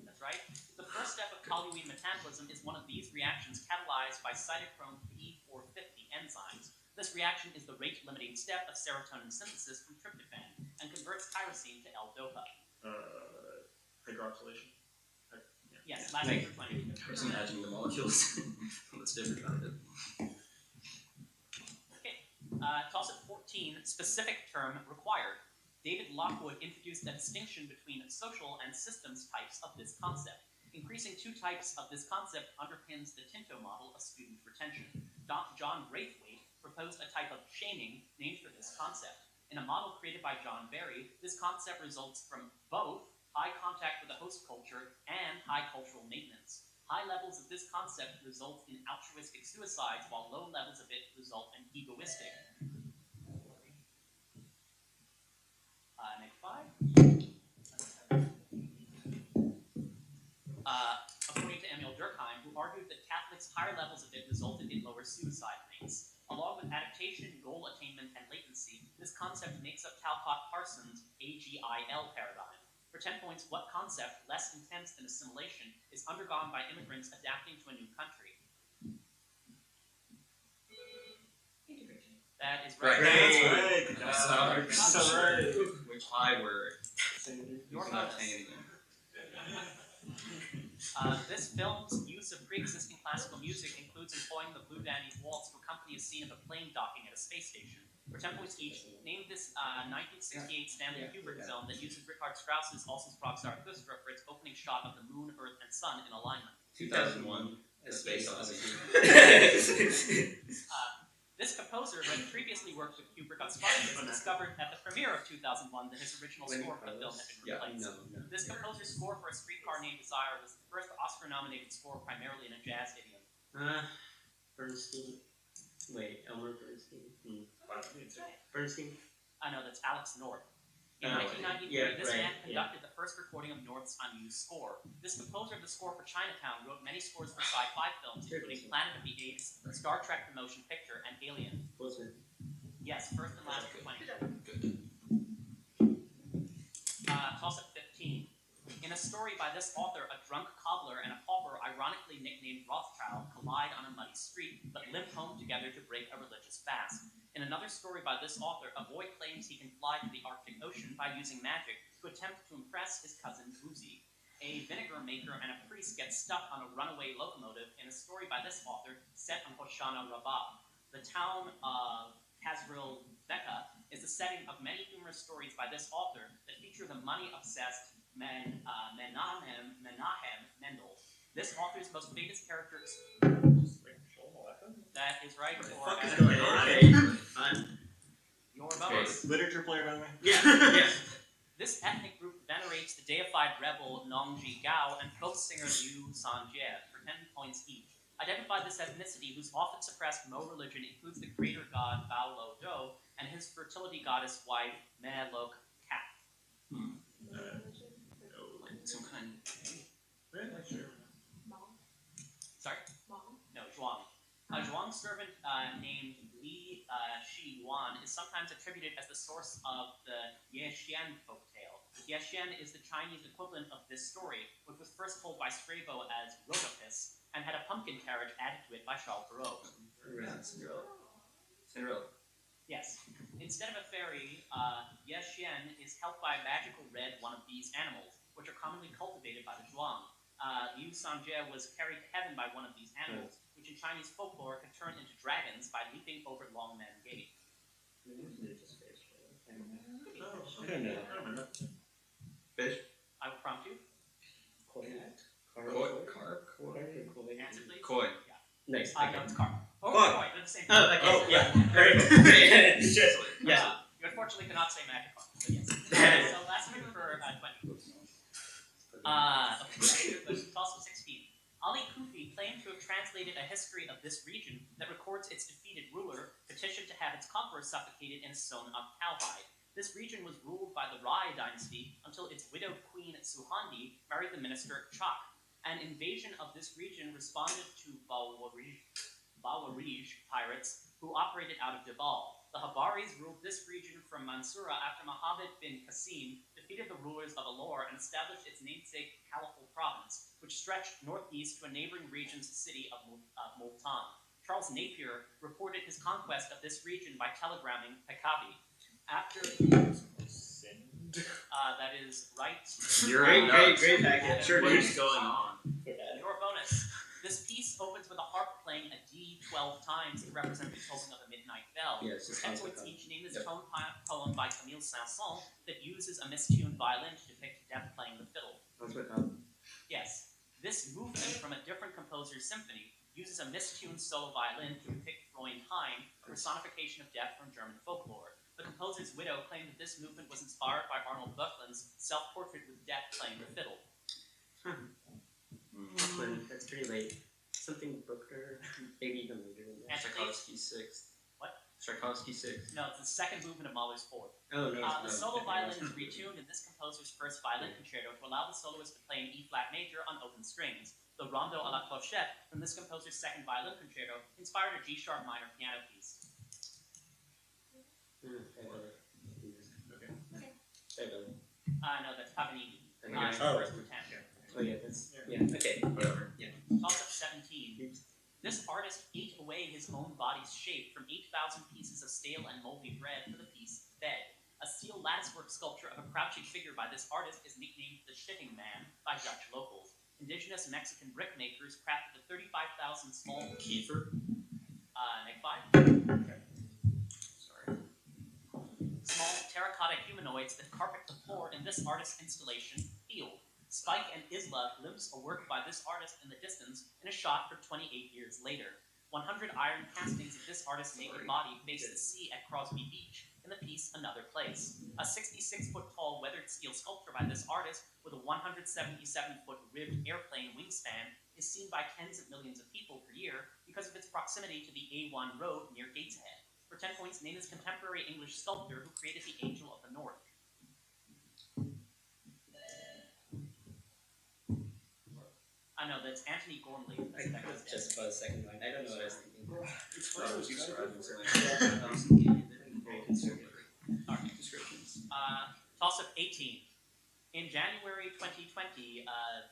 That's right. The first step of toluene metabolism is one of these reactions catalyzed by cytochrome P450 enzymes. This reaction is the rate-limiting step of serotonin synthesis from tryptophan and converts tyrosine to L-dopa. Hydroxylation. Yes, last name for 20. I was imagining the molecules. What's different about it? Okay. Toss-up 14, specific term required. David Lockwood introduced a distinction between social and systems types of this concept. Increasing two types of this concept underpins the Tinto model of student retention. John Braithwaite proposed a type of shaming named for this concept. In a model created by John Barry, this concept results from both high contact with the host culture and high cultural maintenance. High levels of this concept result in altruistic suicides, while low levels of it result in egoistic. Next 5. According to Emil Durkheim, who argued that Catholics' higher levels of it resulted in lower suicide rates. Along with adaptation, goal attainment, and latency, this concept makes up Talcott Parsons' AGIL paradigm. For 10 points, what concept, less intense than assimilation, is undergone by immigrants adapting to a new country? Integration. That is right. Great. So right. Which I word? Your Not bonus. saying anything. This film's use of pre-existing classical music includes employing the Blue Danube Waltz to accompany a scene of a plane docking at a space station. For 10 points each, name this 1968 Stanley Kubrick film that uses Richard Strauss's Also Sprach Zarathustra for its opening shot of the moon, earth, and sun in alignment. 2001. A Space Odyssey. This composer, who had previously worked with Kubrick on Spartacus, discovered at the premiere of 2001 that his original score for the film had been replaced. This composer's score for A Streetcar Named Desire was the first Oscar-nominated score primarily in a jazz idiom. Bernstein. Wait, Elmer Bernstein. Wow, it's Bernstein. I know that's Alex North. In Oh, 1993, yeah, this right, man yeah. conducted the first recording of North's unused score. This composer of the score for Chinatown wrote many scores for sci-fi films, including Planet of the Apes, Star Trek: The Motion Picture, and Alien. Wasn't. Yes, first and last for 20. Toss-up 15. In a story by this author, a drunk cobbler and a pauper ironically nicknamed Rothschild collide on a muddy street, but limp home together to break a religious fast. In another story by this author, a boy claims he can fly to the Arctic Ocean by using magic to attempt to impress his cousin Boozy. A vinegar maker and a priest get stuck on a runaway locomotive in a story by this author set on Hoshana Rabbah. The town of Kazril Becca is the setting of many humorous stories by this author that feature the money-obsessed Menahem Mendel. This author's most famous characters. That is right. What the fuck is going on? Fun. Your bonus. literature player, by the way. Yeah. Yeah. This ethnic group venerates the deified rebel Nongji Gao and folk singer Liu Sanjie for 10 points each. Identify this ethnicity, whose often suppressed Mo religion includes the creator god Bao Lo Do and his fertility goddess wife Me Lok Kat. Some kind. Sorry? No, Zhuang. A Zhuang servant named Li Shi Yuan is sometimes attributed as the source of the Yexian folktale. Yexian is the Chinese equivalent of this story, which was first told by Strabo as Rhodopis, and had a pumpkin carriage added to it by Charles Perrault. Cinderella. Yes. Instead of a fairy, Yexian is helped by a magical red one of these animals, which are commonly cultivated by the Zhuang. Liu Sanjie was carried to heaven by one of these animals, which in Chinese folklore can turn into dragons by leaping over Long Man Gate. Fish. I will prompt you. Koi. Answer, please. Koi. Nice. No, it's Carper. Oh, Fuck. Koi, they're the same. Oh, okay. Oh, Yeah. Great. Great. Yeah. You unfortunately cannot say magic carp, but yes. So last one for 20. Okay. Toss of 16. Ali Kufi claimed to have translated a history of this region that records its defeated ruler petitioned to have its conqueror suffocated in a sewn-up cowhide. This region was ruled by the Rai dynasty until its widowed queen Suhandi married the minister Chak. An invasion of this region responded to Bawarij pirates who operated out of Jabal. The Habaris ruled this region from Mansura after Muhammad bin Qasim defeated the rulers of Alor and established its namesake Caliphal province, which stretched northeast to a neighboring region's city of Multan. Charles Napier reported his conquest of this region by telegramming Pekabi. After that is right. Great package. Sure, What dude. is going on? Your bonus. This piece opens with a harp playing a D 12 times to represent the tolling of a midnight bell. Yes, it sounds like Poets that. each name this tone poem by Camille Saint-Saëns that uses a mistuned violin to depict Death playing the fiddle. That's what happened. Yes, this movement from a different composer's symphony uses a mistuned solo violin to depict Freundheim, a personification of death from German folklore. The composer's widow claimed that this movement was inspired by Arnold Böcklin's self-portrait with Death playing the fiddle. That's pretty late. Something Booker, maybe even later than that. Answer, please. Tchaikovsky 6th. What? Tchaikovsky 6th. No, it's the second movement of Mahler's Fourth. Oh, no. The solo violin is retuned in this composer's first violin concerto to allow the soloist to play an E-flat major on open strings. The Rondo à la Clochette from this composer's second violin concerto inspired a G-sharp minor piano piece. No, that's Paganini. First for 10. Oh, yeah, that's. Yeah, okay. Whatever. Toss up 17. This artist ate away his own body's shape from 8,000 pieces of stale and moldy bread for the piece Bed. A steel latticework sculpture of a crouching figure by this artist is nicknamed the Shitting Man by Dutch locals. Indigenous Mexican brick makers crafted the 35,000 small Kiefer. Nick 5. Sorry. Small terracotta humanoids that carpet the floor in this artist's installation, Field. Spike and Isla glimpse a work by this artist in the distance in a shot for 28 years later. 100 iron castings of this artist's naked body face the sea at Crosby Beach. in the piece Another Place. A 66-foot tall weathered steel sculpture by this artist with a 177-foot ribbed airplane wingspan is seen by tens of millions of people per year because of its proximity to the A1 road near Gateshead. For 10 points, name this contemporary English sculptor who created the Angel of the North. I know, that's Anthony Gormley. I just for a second line. I don't know what I was thinking. Very conservative. Alright, descriptions. Toss-up 18. In January 2020,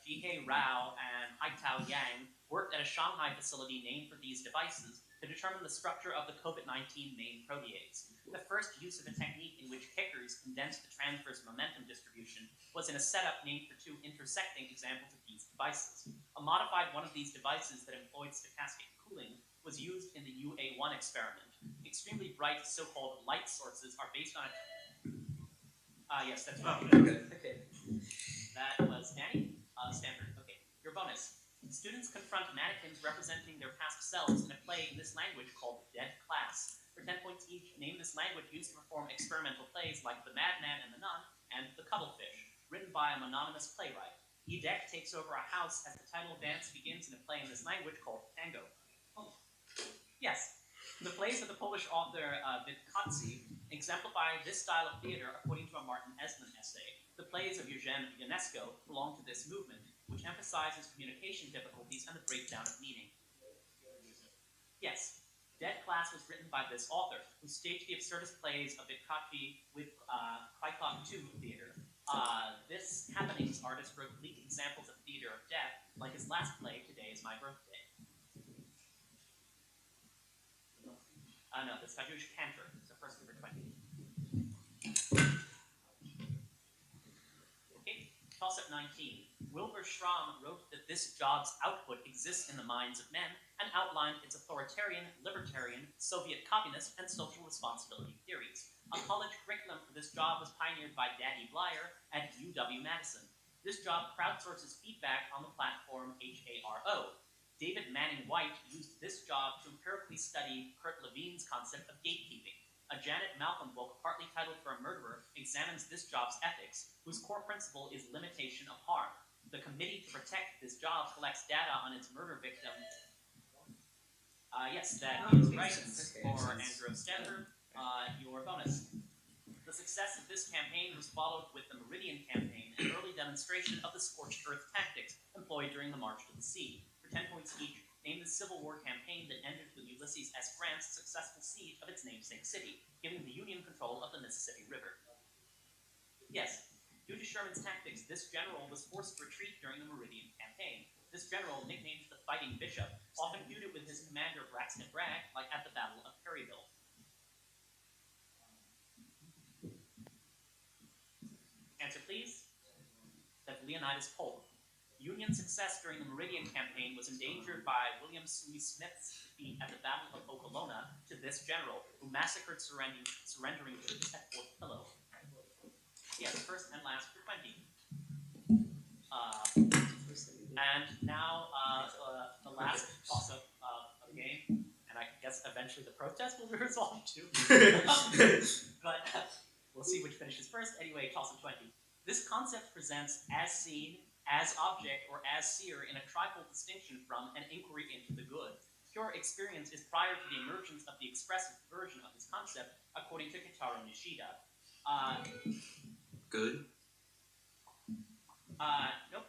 Jihei Rao and Haitao Yang worked at a Shanghai facility named for these devices to determine the structure of the COVID-19 main protease. The first use of a technique in which kickers condense the transverse momentum distribution was in a setup named for two intersecting examples of these devices. A modified one of these devices that employed stochastic cooling was used in the UA1 experiment. Extremely bright so-called light sources are based on yes, that's right. Okay. That was Danny. Stanford. Okay. Your bonus. Students confront mannequins representing their past selves in a play in this language called Dead Class. For 10 points each, name this language used to perform experimental plays like The Madman and the Nun and The Cuttlefish, written by a mononymous playwright. Edek takes over a house as the title dance begins in a play in this language called Tango. Oh. Yes. The plays of the Polish author Witkowski exemplify this style of theater according to a Martin Esmond essay. The plays of Eugene Ionesco belong to this movement, which emphasizes communication difficulties and the breakdown of meaning. Yes, Dead Class was written by this author, who staged the absurdist plays of Witkowski with Krykov 2 theater. This Happenings artist wrote bleak examples of theater of death, like his last play, Today is My Birthday. No, that's Kajush Cantor, so first number 20. Okay, toss-up 19. Wilbur Schramm wrote that this job's output exists in the minds of men and outlined its authoritarian, libertarian, Soviet communist, and social responsibility theories. A college curriculum for this job was pioneered by Daddy Blyer at UW-Madison. This job crowdsources feedback on the platform HARO. David Manning White used this job to empirically study Kurt Levine's concept of gatekeeping. A Janet Malcolm book, partly titled For a Murderer, examines this job's ethics, whose core principle is limitation of harm. The committee to protect this job collects data on its murder victim. Yes, that is right. For Andrew Stanford, your bonus. The success of this campaign was followed with the Meridian Campaign, an early demonstration of the scorched earth tactics employed during the March to the Sea. For 10 points each, name the Civil War campaign that ended with Ulysses S. Grant's successful siege of its namesake city, giving the Union control of the Mississippi River. Yes, due to Sherman's tactics, this general was forced to retreat during the Meridian Campaign. This general, nicknamed the Fighting Bishop, often feuded with his commander Braxton Bragg, like at the Battle of Perryville. Answer, please. That's Leonidas Polk. Union success during the Meridian Campaign was endangered by William Sewey Smith's defeat at the Battle of Okolona to this general, who massacred surrendering troops at Fort Pillow. Yes, first and last for 20. And now the last toss-up of the game, and I guess eventually the protest will be resolved too. But we'll see which finishes first. Anyway, toss-up 20. This concept presents as seen, as object, or as seer in a trifold distinction from an inquiry into the good. Pure experience is prior to the emergence of the expressive version of this concept, according to Kitaro Nishida. Good. Nope.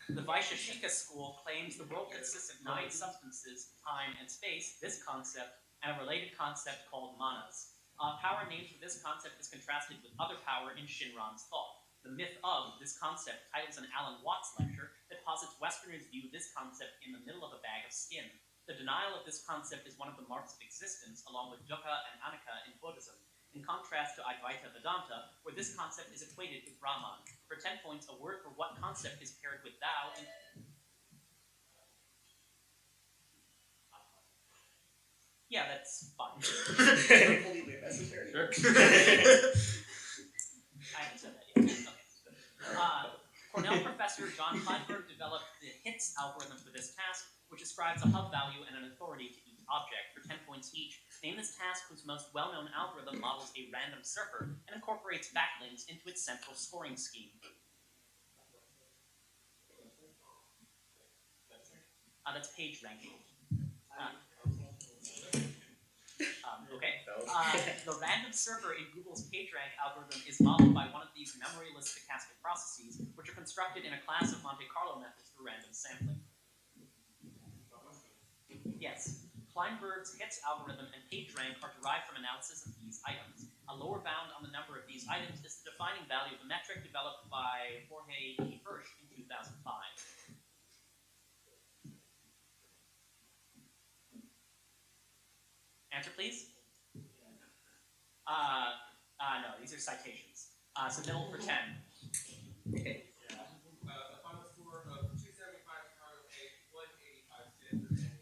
The Vaisheshika school claims the world consists of 9 substances, time and space, this concept, and a related concept called manas. Power named for this concept is contrasted with other power in Shinran's thought. The myth of this concept titles an Alan Watts lecture that posits Westerners view this concept in the middle of a bag of skin. The denial of this concept is one of the marks of existence, along with dukkha and anicca in Buddhism, in contrast to Advaita Vedanta, where this concept is equated with Brahman. For 10 points, a word for what concept is paired with thou in... Yeah, that's fine. Completely necessary. Sure. I haven't said that yet. Okay, good. Cornell professor John Kleinberg developed the HITS algorithm for this task, which ascribes a hub value and an authority to each object for 10 points each. Name this task whose most well-known algorithm models a random surfer and incorporates backlinks into its central scoring scheme. That's page ranking. Okay. The random surfer in Google's PageRank algorithm is modeled by one of these memoryless stochastic processes, which are constructed in a class of Monte Carlo methods through random sampling. Yes. Kleinberg's hits algorithm and PageRank are derived from analysis of these items. A lower bound on the number of these items is the defining value of a metric developed by Jorge E. Hirsch in 2005. Answer, please? No, these are citations. So middle for 10. Okay. A final score of 275 Chicago A, 185 Stanford A,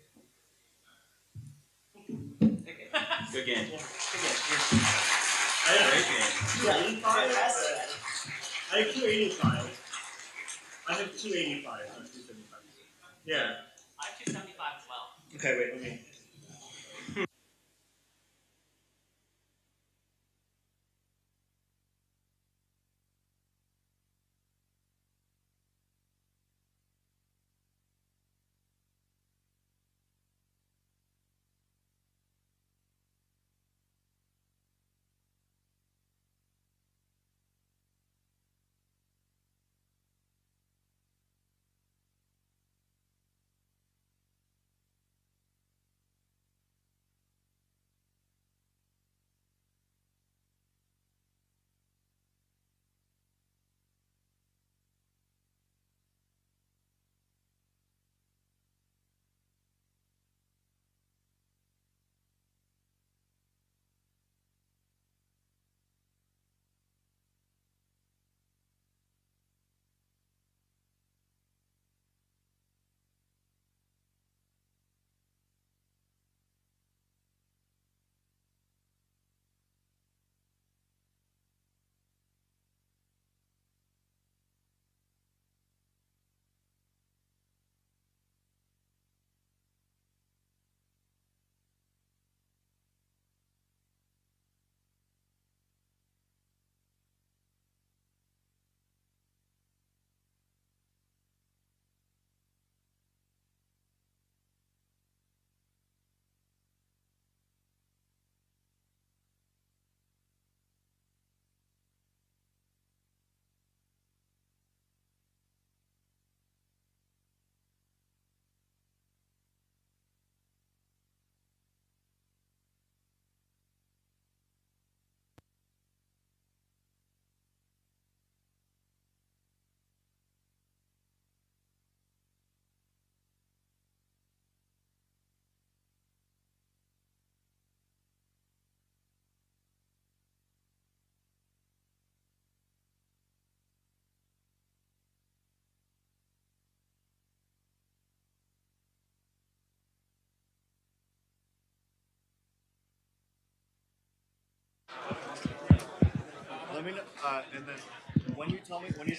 and 359. Okay. Good game. Good game. Great game. I have 285. I have 285, not 275. Yeah. I have 275 as well. Okay, wait, let me. Let me know, and then when you tell me when you.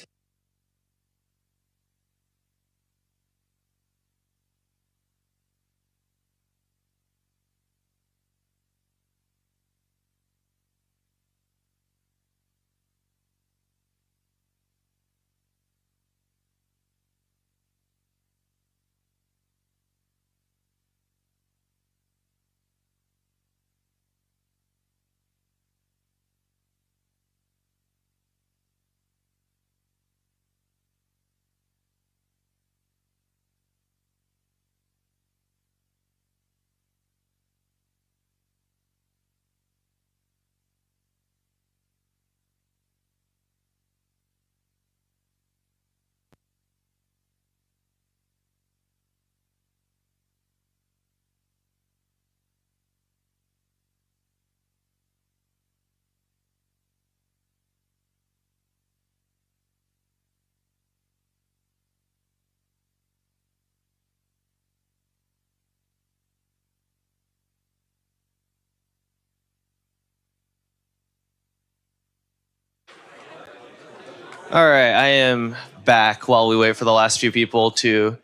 All right, I am back while we wait for the last few people to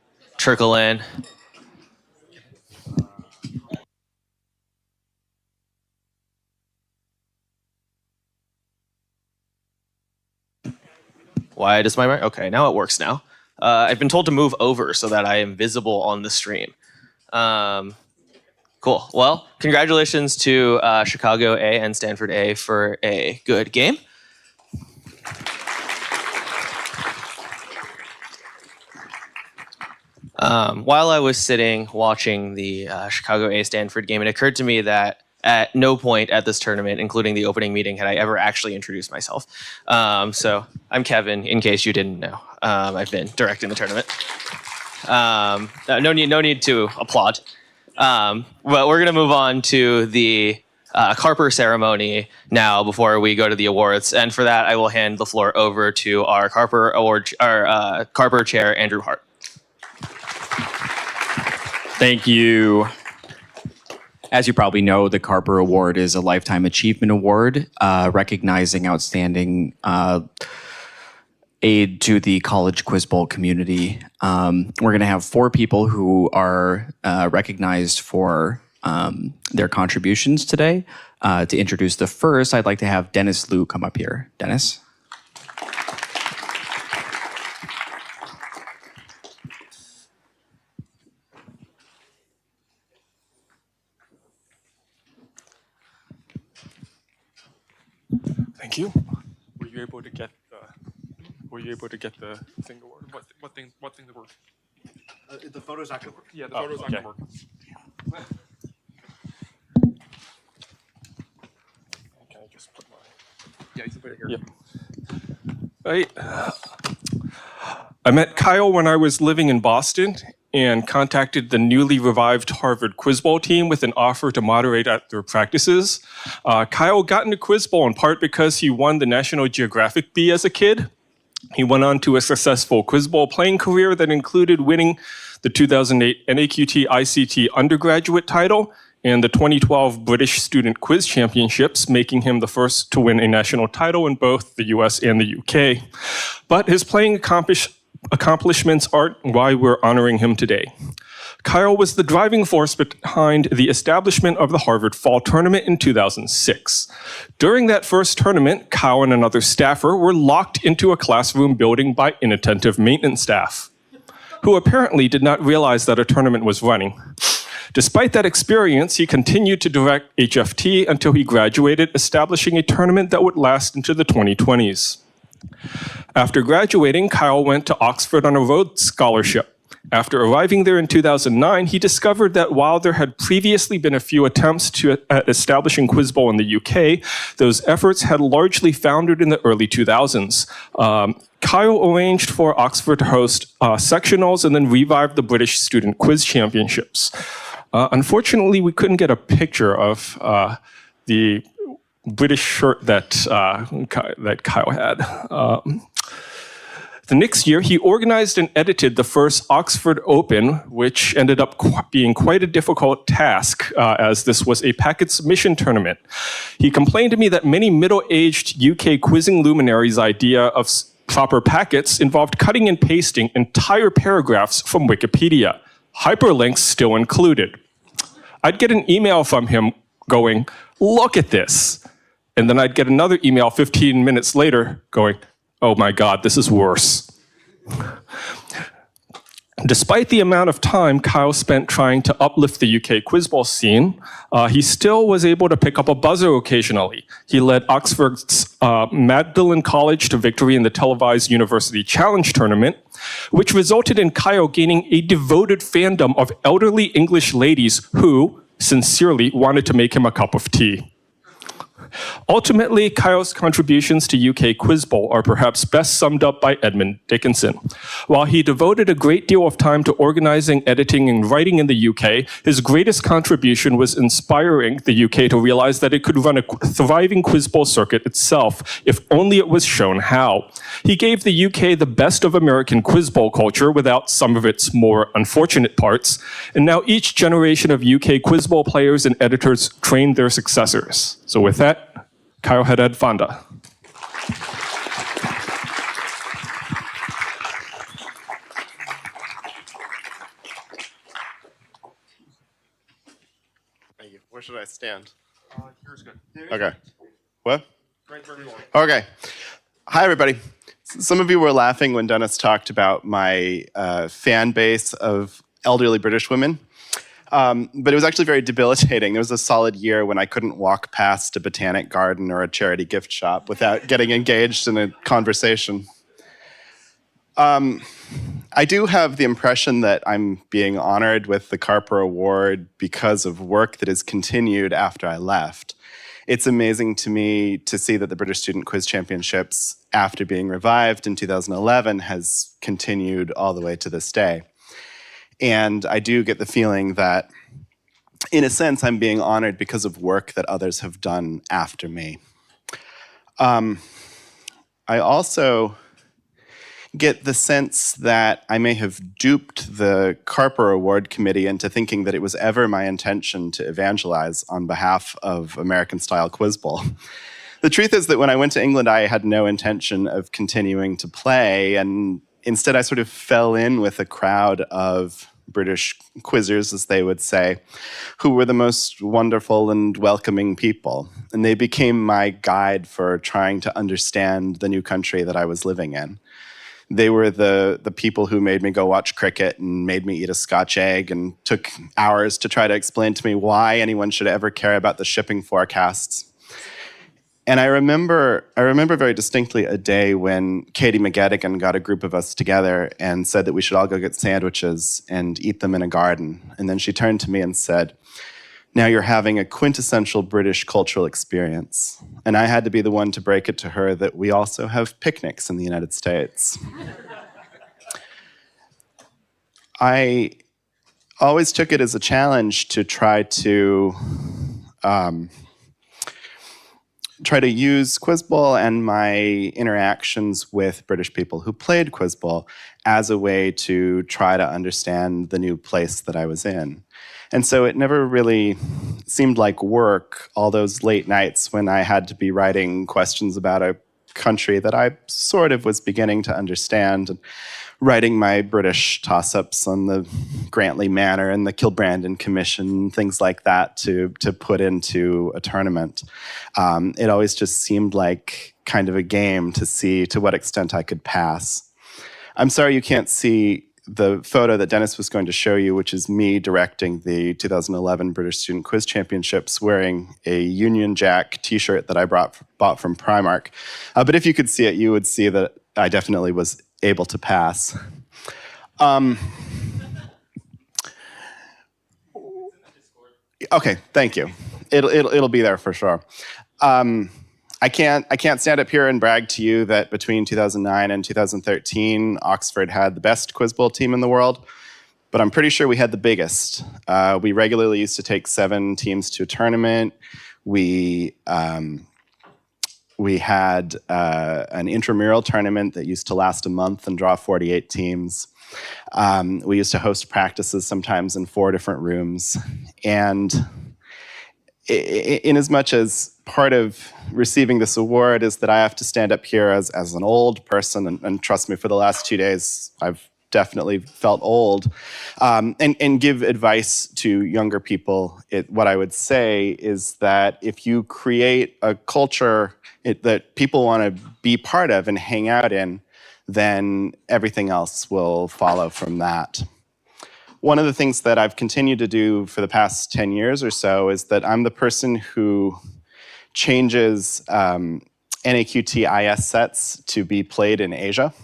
trickle in. Why does my mic? Okay, now it works now. I've been told to move over so that I am visible on the stream. Cool. Well, congratulations to Chicago A and Stanford A for a good game. While I was sitting watching the Chicago A Stanford game, it occurred to me that at no point at this tournament, including the opening meeting, had I ever actually introduced myself. So I'm Kevin, in case you didn't know. I've been directing the tournament. No need to applaud. But we're going to move on to the Carper ceremony now before we go to the awards. And for that, I will hand the floor over to our Carper Carper chair, Andrew Hart. Thank you. As you probably know, the Carper Award is a Lifetime Achievement Award recognizing outstanding aid to the college quiz bowl community. We're going to have 4 people who are recognized for their contributions today. To introduce the first, I'd like to have Dennis Liu come up here. Dennis? Thank you. Were you able to get the thing to work? What thing to work? The photos actually work? Yeah, the photos okay. actually work. Can I just put my? Yeah, you can put it here. Yeah. I met Kyle when I was living in Boston and contacted the newly revived Harvard Quiz Bowl team with an offer to moderate at their practices. Kyle got into Quiz Bowl in part because he won the National Geographic Bee as a kid. He went on to a successful Quiz Bowl playing career that included winning the 2008 NAQT ICT undergraduate title and the 2012 British Student Quiz Championships, making him the first to win a national title in both the US and the UK. But his playing accomplishments aren't why we're honoring him today. Kyle was the driving force behind the establishment of the Harvard Fall Tournament in 2006. During that first tournament, Kyle and another staffer were locked into a classroom building by inattentive maintenance staff, who apparently did not realize that a tournament was running. Despite that experience, he continued to direct HFT until he graduated, establishing a tournament that would last into the 2020s. After graduating, Kyle went to Oxford on a Rhodes Scholarship. After arriving there in 2009, he discovered that while there had previously been a few attempts at establishing Quiz Bowl in the UK, those efforts had largely foundered in the early 2000s. Kyle arranged for Oxford to host sectionals and then revived the British Student Quiz Championships. Unfortunately, we couldn't get a picture of the British shirt that Kyle had. The next year, he organized and edited the first Oxford Open, which ended up being quite a difficult task, as this was a packet submission tournament. He complained to me that many middle-aged UK quizzing luminaries' idea of proper packets involved cutting and pasting entire paragraphs from Wikipedia, hyperlinks still included. I'd get an email from him going, "Look at this." And then I'd get another email 15 minutes later going, "Oh my God, this is worse." Despite the amount of time Kyle spent trying to uplift the UK Quiz Bowl scene, he still was able to pick up a buzzer occasionally. He led Oxford's Magdalen College to victory in the televised University Challenge Tournament, which resulted in Kyle gaining a devoted fandom of elderly English ladies who, sincerely, wanted to make him a cup of tea. Ultimately, Kyle's contributions to UK Quiz Bowl are perhaps best summed up by Edmund Dickinson. While he devoted a great deal of time to organizing, editing, and writing in the UK, his greatest contribution was inspiring the UK to realize that it could run a thriving Quiz Bowl circuit itself, if only it was shown how. He gave the UK the best of American Quiz Bowl culture without some of its more unfortunate parts, and now each generation of UK Quiz Bowl players and editors trained their successors. So with that, Kyle Haddad Fonda. Where should I stand? Here's good. Okay. What? Right where we want. Okay. Hi, everybody. Some of you were laughing when Dennis talked about my fan base of elderly British women. But it was actually very debilitating. There was a solid year when I couldn't walk past a botanic garden or a charity gift shop without getting engaged in a conversation. I do have the impression that I'm being honored with the Carper Award because of work that has continued after I left. It's amazing to me to see that the British Student Quiz Championships, after being revived in 2011, has continued all the way to this day. And I do get the feeling that, in a sense, I'm being honored because of work that others have done after me. I also get the sense that I may have duped the Carper Award Committee into thinking that it was ever my intention to evangelize on behalf of American-style Quiz Bowl. The truth is that when I went to England, I had no intention of continuing to play, and instead I sort of fell in with a crowd of British quizzers, as they would say, who were the most wonderful and welcoming people. And they became my guide for trying to understand the new country that I was living in. They were the people who made me go watch cricket and made me eat a Scotch egg and took hours to try to explain to me why anyone should ever care about the shipping forecasts. And I remember very distinctly a day when Katie McGettigan got a group of us together and said that we should all go get sandwiches and eat them in a garden. And then she turned to me and said, "Now you're having a quintessential British cultural experience." And I had to be the one to break it to her that we also have picnics in the United States. I always took it as a challenge to try to use Quiz Bowl and my interactions with British people who played Quiz Bowl as a way to try to understand the new place that I was in. And so it never really seemed like work, all those late nights when I had to be writing questions about a country that I sort of was beginning to understand, and writing my British toss-ups on the Grantley Manor and the Kilbrandon Commission, things like that to put into a tournament. It always just seemed like kind of a game to see to what extent I could pass. I'm sorry you can't see the photo that Dennis was going to show you, which is me directing the 2011 British Student Quiz Championships wearing a Union Jack t-shirt that I bought from Primark. But if you could see it, you would see that I definitely was able to pass. Okay, thank you. It'll be there for sure. I can't stand up here and brag to you that between 2009 and 2013, Oxford had the best Quiz Bowl team in the world, but I'm pretty sure we had the biggest. We regularly used to take 7 teams to a tournament. We had an intramural tournament that used to last a month and draw 48 teams. We used to host practices sometimes in 4 different rooms. And in as much as part of receiving this award is that I have to stand up here as an old person, and trust me, for the last 2 days, I've definitely felt old, and give advice to younger people, what I would say is that if you create a culture that people want to be part of and hang out in, then everything else will follow from that. One of the things that I've continued to do for the past 10 years or so is that I'm the person who changes NAQT-IS sets to be played in Asia,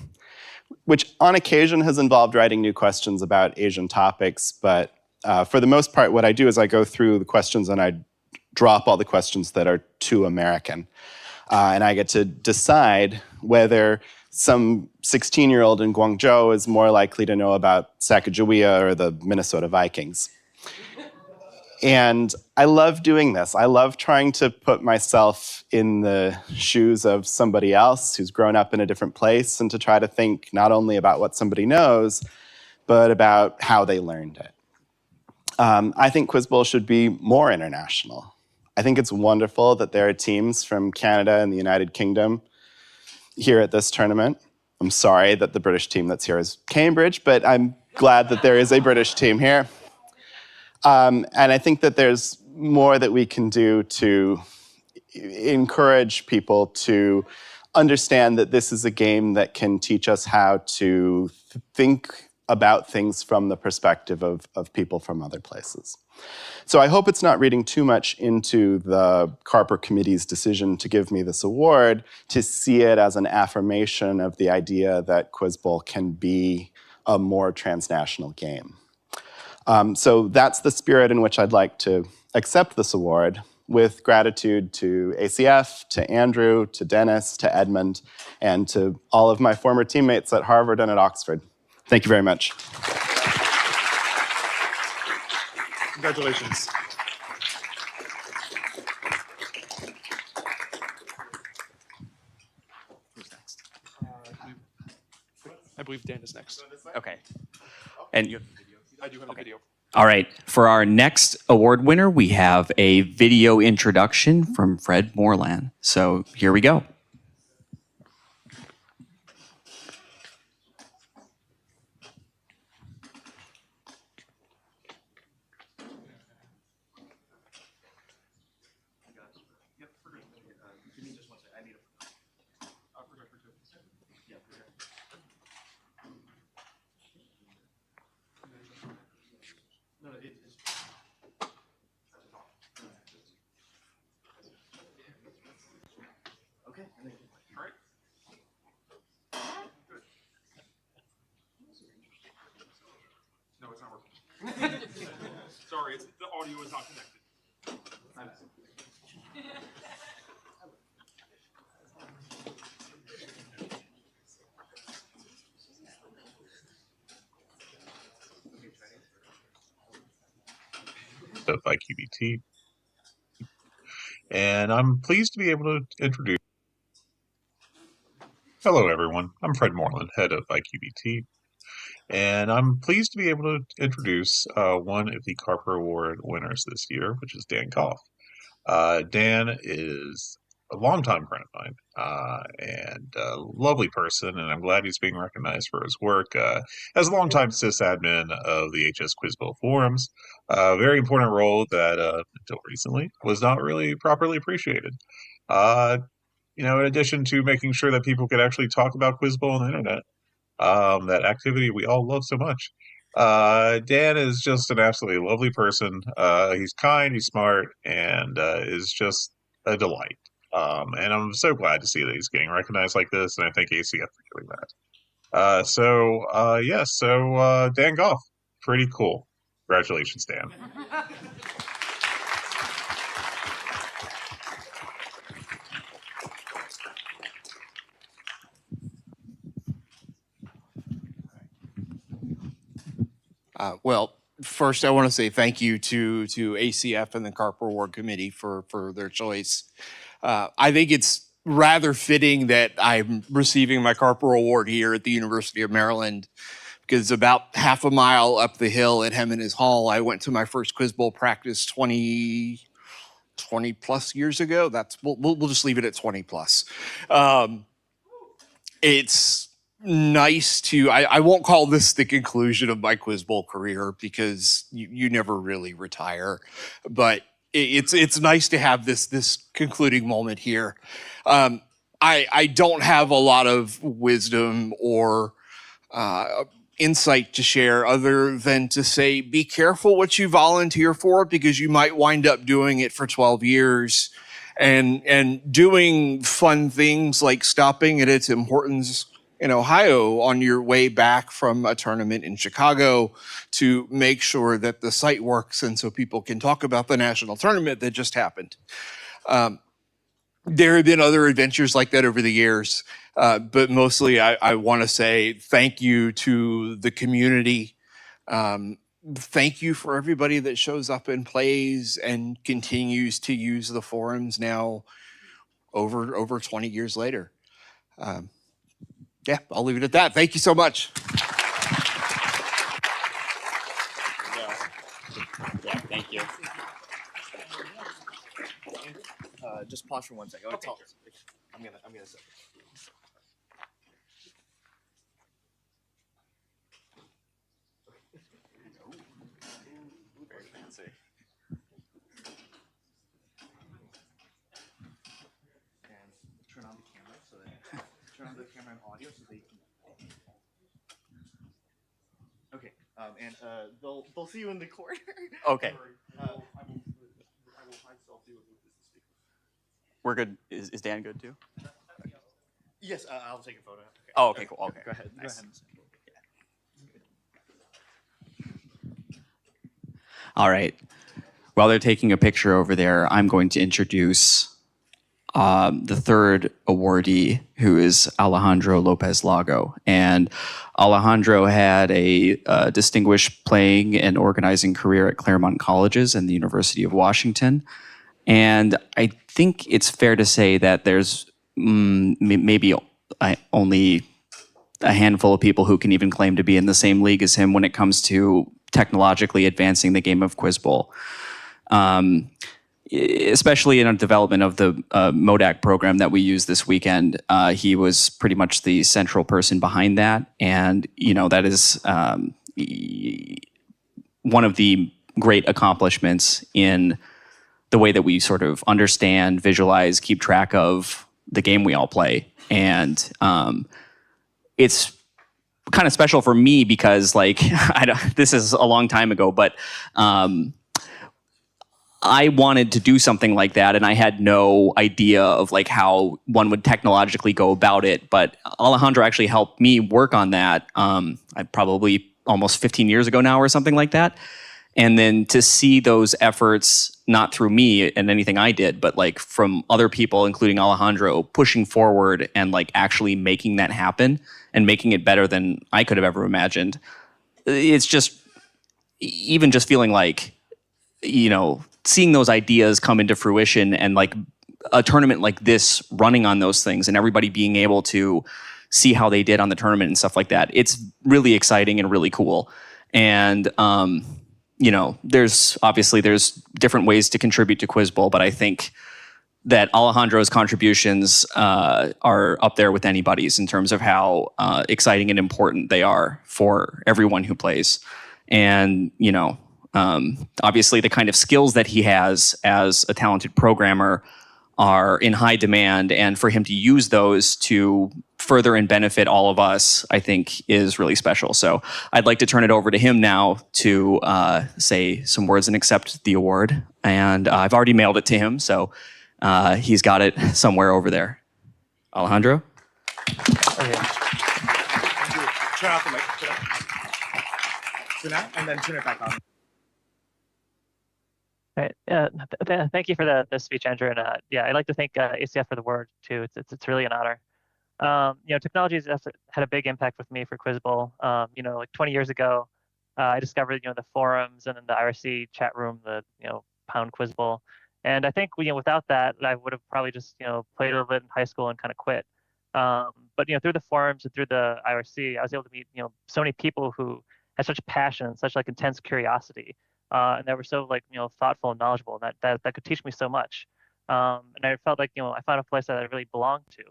which on occasion has involved writing new questions about Asian topics. But for the most part, what I do is I go through the questions and I drop all the questions that are too American. And I get to decide whether some 16-year-old in Guangzhou is more likely to know about Sacagawea or the Minnesota Vikings. And I love doing this. I love trying to put myself in the shoes of somebody else who's grown up in a different place, and to try to think not only about what somebody knows, but about how they learned it. I think Quiz Bowl should be more international. I think it's wonderful that there are teams from Canada and the United Kingdom here at this tournament. I'm sorry that the British team that's here is Cambridge, but I'm glad that there is a British team here. And I think that there's more that we can do to encourage people to understand that this is a game that can teach us how to think about things from the perspective of people from other places. So I hope it's not reading too much into the Carper Committee's decision to give me this award to see it as an affirmation of the idea that Quiz Bowl can be a more transnational game. So that's the spirit in which I'd like to accept this award, with gratitude to ACF, to Andrew, to Dennis, to Edmund, and to all of my former teammates at Harvard and at Oxford. Thank you very much. Congratulations. Who's next? I believe Dan is next. Okay. And I do have a video. all right, for our next award winner, we have a video introduction from Fred Moreland. So here we go. No, it's not working. Sorry, the audio is not connected. Of IQBT, and I'm pleased to be able to introduce. Hello, everyone. I'm Fred Moreland, head of IQBT, and I'm pleased to be able to introduce one of the Carper Award winners this year, which is Dan Goff. Dan is a longtime friend of mine and a lovely person, and I'm glad he's being recognized for his work as a longtime sysadmin of the HS Quiz Bowl forums. A very important role that, until recently, was not really properly appreciated. In addition to making sure that people could actually talk about Quiz Bowl on the internet, that activity we all love so much. Dan is just an absolutely lovely person. He's kind, he's smart, and is just a delight. And I'm so glad to see that he's getting recognized like this, and I thank ACF for doing that. So Dan Goff, pretty cool. Congratulations, Dan. Well, first I want to say thank you to ACF and the Carper Award Committee for their choice. I think it's rather fitting that I'm receiving my Carper Award here at the University of Maryland, because about half a mile up the hill at Hemingway Hall, I went to my first Quiz Bowl practice 20 plus years ago. We'll just leave it at 20 plus. It's nice to, I won't call this the conclusion of my Quiz Bowl career, because you never really retire, but it's nice to have this concluding moment here. I don't have a lot of wisdom or insight to share other than to say, be careful what you volunteer for, because you might wind up doing it for 12 years and doing fun things like stopping at its importance in Ohio on your way back from a tournament in Chicago to make sure that the site works and so people can talk about the national tournament that just happened. There have been other adventures like that over the years, but mostly I want to say thank you to the community. Thank you for everybody that shows up and plays and continues to use the forums now over 20 years later. Yeah, I'll leave it at that. Thank you so much. Yeah, thank you. Just pause for 1 second. I'm gonna say. Very fancy. turn on the camera and audio so they can. Okay. And they'll see you in the corner. Okay. I will hide selfie with this speaker. We're good. Is Dan good too? Yes, I'll take a photo. Okay. Oh, okay, cool. Okay. Go ahead. Nice. Go ahead. All right. While they're taking a picture over there, I'm going to introduce the third awardee, who is Alejandro Lopez Lago. And Alejandro had a distinguished playing and organizing career at Claremont Colleges and the University of Washington. And I think it's fair to say that there's maybe only a handful of people who can even claim to be in the same league as him when it comes to technologically advancing the game of Quiz Bowl. Especially in the development of the MODAC program that we used this weekend, he was pretty much the central person behind that. And, that is one of the great accomplishments in the way that we sort of understand, visualize, keep track of the game we all play. And it's kind of special for me because, this is a long time ago, but I wanted to do something like that, and I had no idea of how one would technologically go about it. But Alejandro actually helped me work on that. I probably almost 15 years ago now, or something like that. And then to see those efforts, not through me and anything I did, but from other people, including Alejandro, pushing forward and actually making that happen and making it better than I could have ever imagined. It's just, even just feeling seeing those ideas come into fruition and a tournament like this running on those things and everybody being able to see how they did on the tournament and stuff like that. It's really exciting and really cool. And, there's different ways to contribute to Quiz Bowl, but I think that Alejandro's contributions are up there with anybody's in terms of how exciting and important they are for everyone who plays. And, obviously the kind of skills that he has as a talented programmer are in high demand, and for him to use those to further and benefit all of us, I think is really special. So I'd like to turn it over to him now to say some words and accept the award. And I've already mailed it to him, so he's got it somewhere over there. Alejandro? Okay. Turn off the mic. So now, and then turn it back on. Right. Thank you for the speech, Andrew. And I'd like to thank ACF for the award too. It's really an honor. Technology has had a big impact with me for Quiz Bowl. 20 years ago, I discovered the forums and then the IRC chat room, the pound Quiz Bowl. And I think without that, I would have probably just played a little bit in high school and kind of quit. But through the forums and through the IRC, I was able to meet so many people who had such passion, such intense curiosity. And they were so thoughtful and knowledgeable, and that could teach me so much. And I felt I found a place that I really belonged to.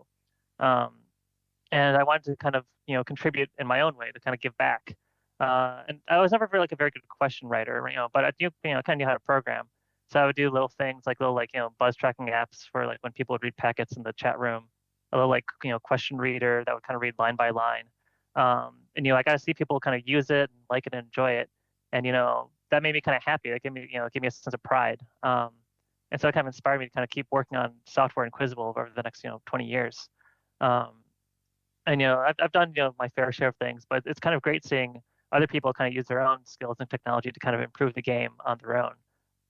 And I wanted to kind of contribute in my own way to kind of give back. And I was never really a very good question writer, but I do kind of knew how to program. So I would do little things little buzz tracking apps for when people would read packets in the chat room, a little question reader that would kind of read line by line. And I got to see people kind of use it and like it and enjoy it. And that made me kind of happy. That gave me a sense of pride. And so it kind of inspired me to kind of keep working on software and Quiz Bowl over the next 20 years. And I've done my fair share of things, but it's kind of great seeing other people kind of use their own skills and technology to kind of improve the game on their own.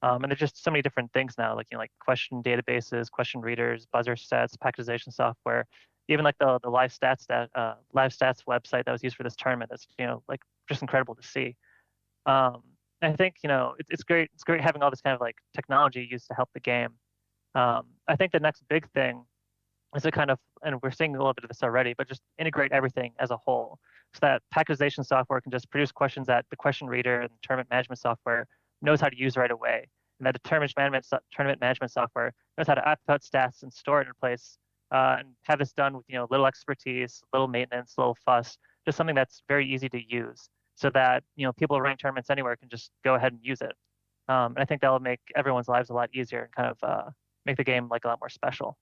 And there's just so many different things now, like question databases, question readers, buzzer sets, packetization software, even the live stats website that was used for this tournament. That's just incredible to see. I think it's great. It's great having all this kind of technology used to help the game. I think the next big thing is to kind of, and we're seeing a little bit of this already, but just integrate everything as a whole, so that packetization software can just produce questions that the question reader and the tournament management software knows how to use right away, and that the tournament management software knows how to output stats and store it in place, and have this done with little expertise, little maintenance, little fuss, just something that's very easy to use, so that people running tournaments anywhere can just go ahead and use it. And I think that will make everyone's lives a lot easier and kind of make the game a lot more special.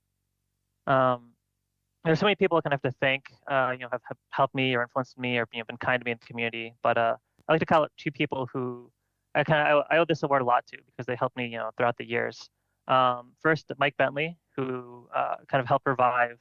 there's so many people I kind of have to thank, have helped me or influenced me or been kind to me in the community. But I like to call out two people who I owe this award a lot to because they helped me, throughout the years. First, Mike Bentley, who kind of helped revive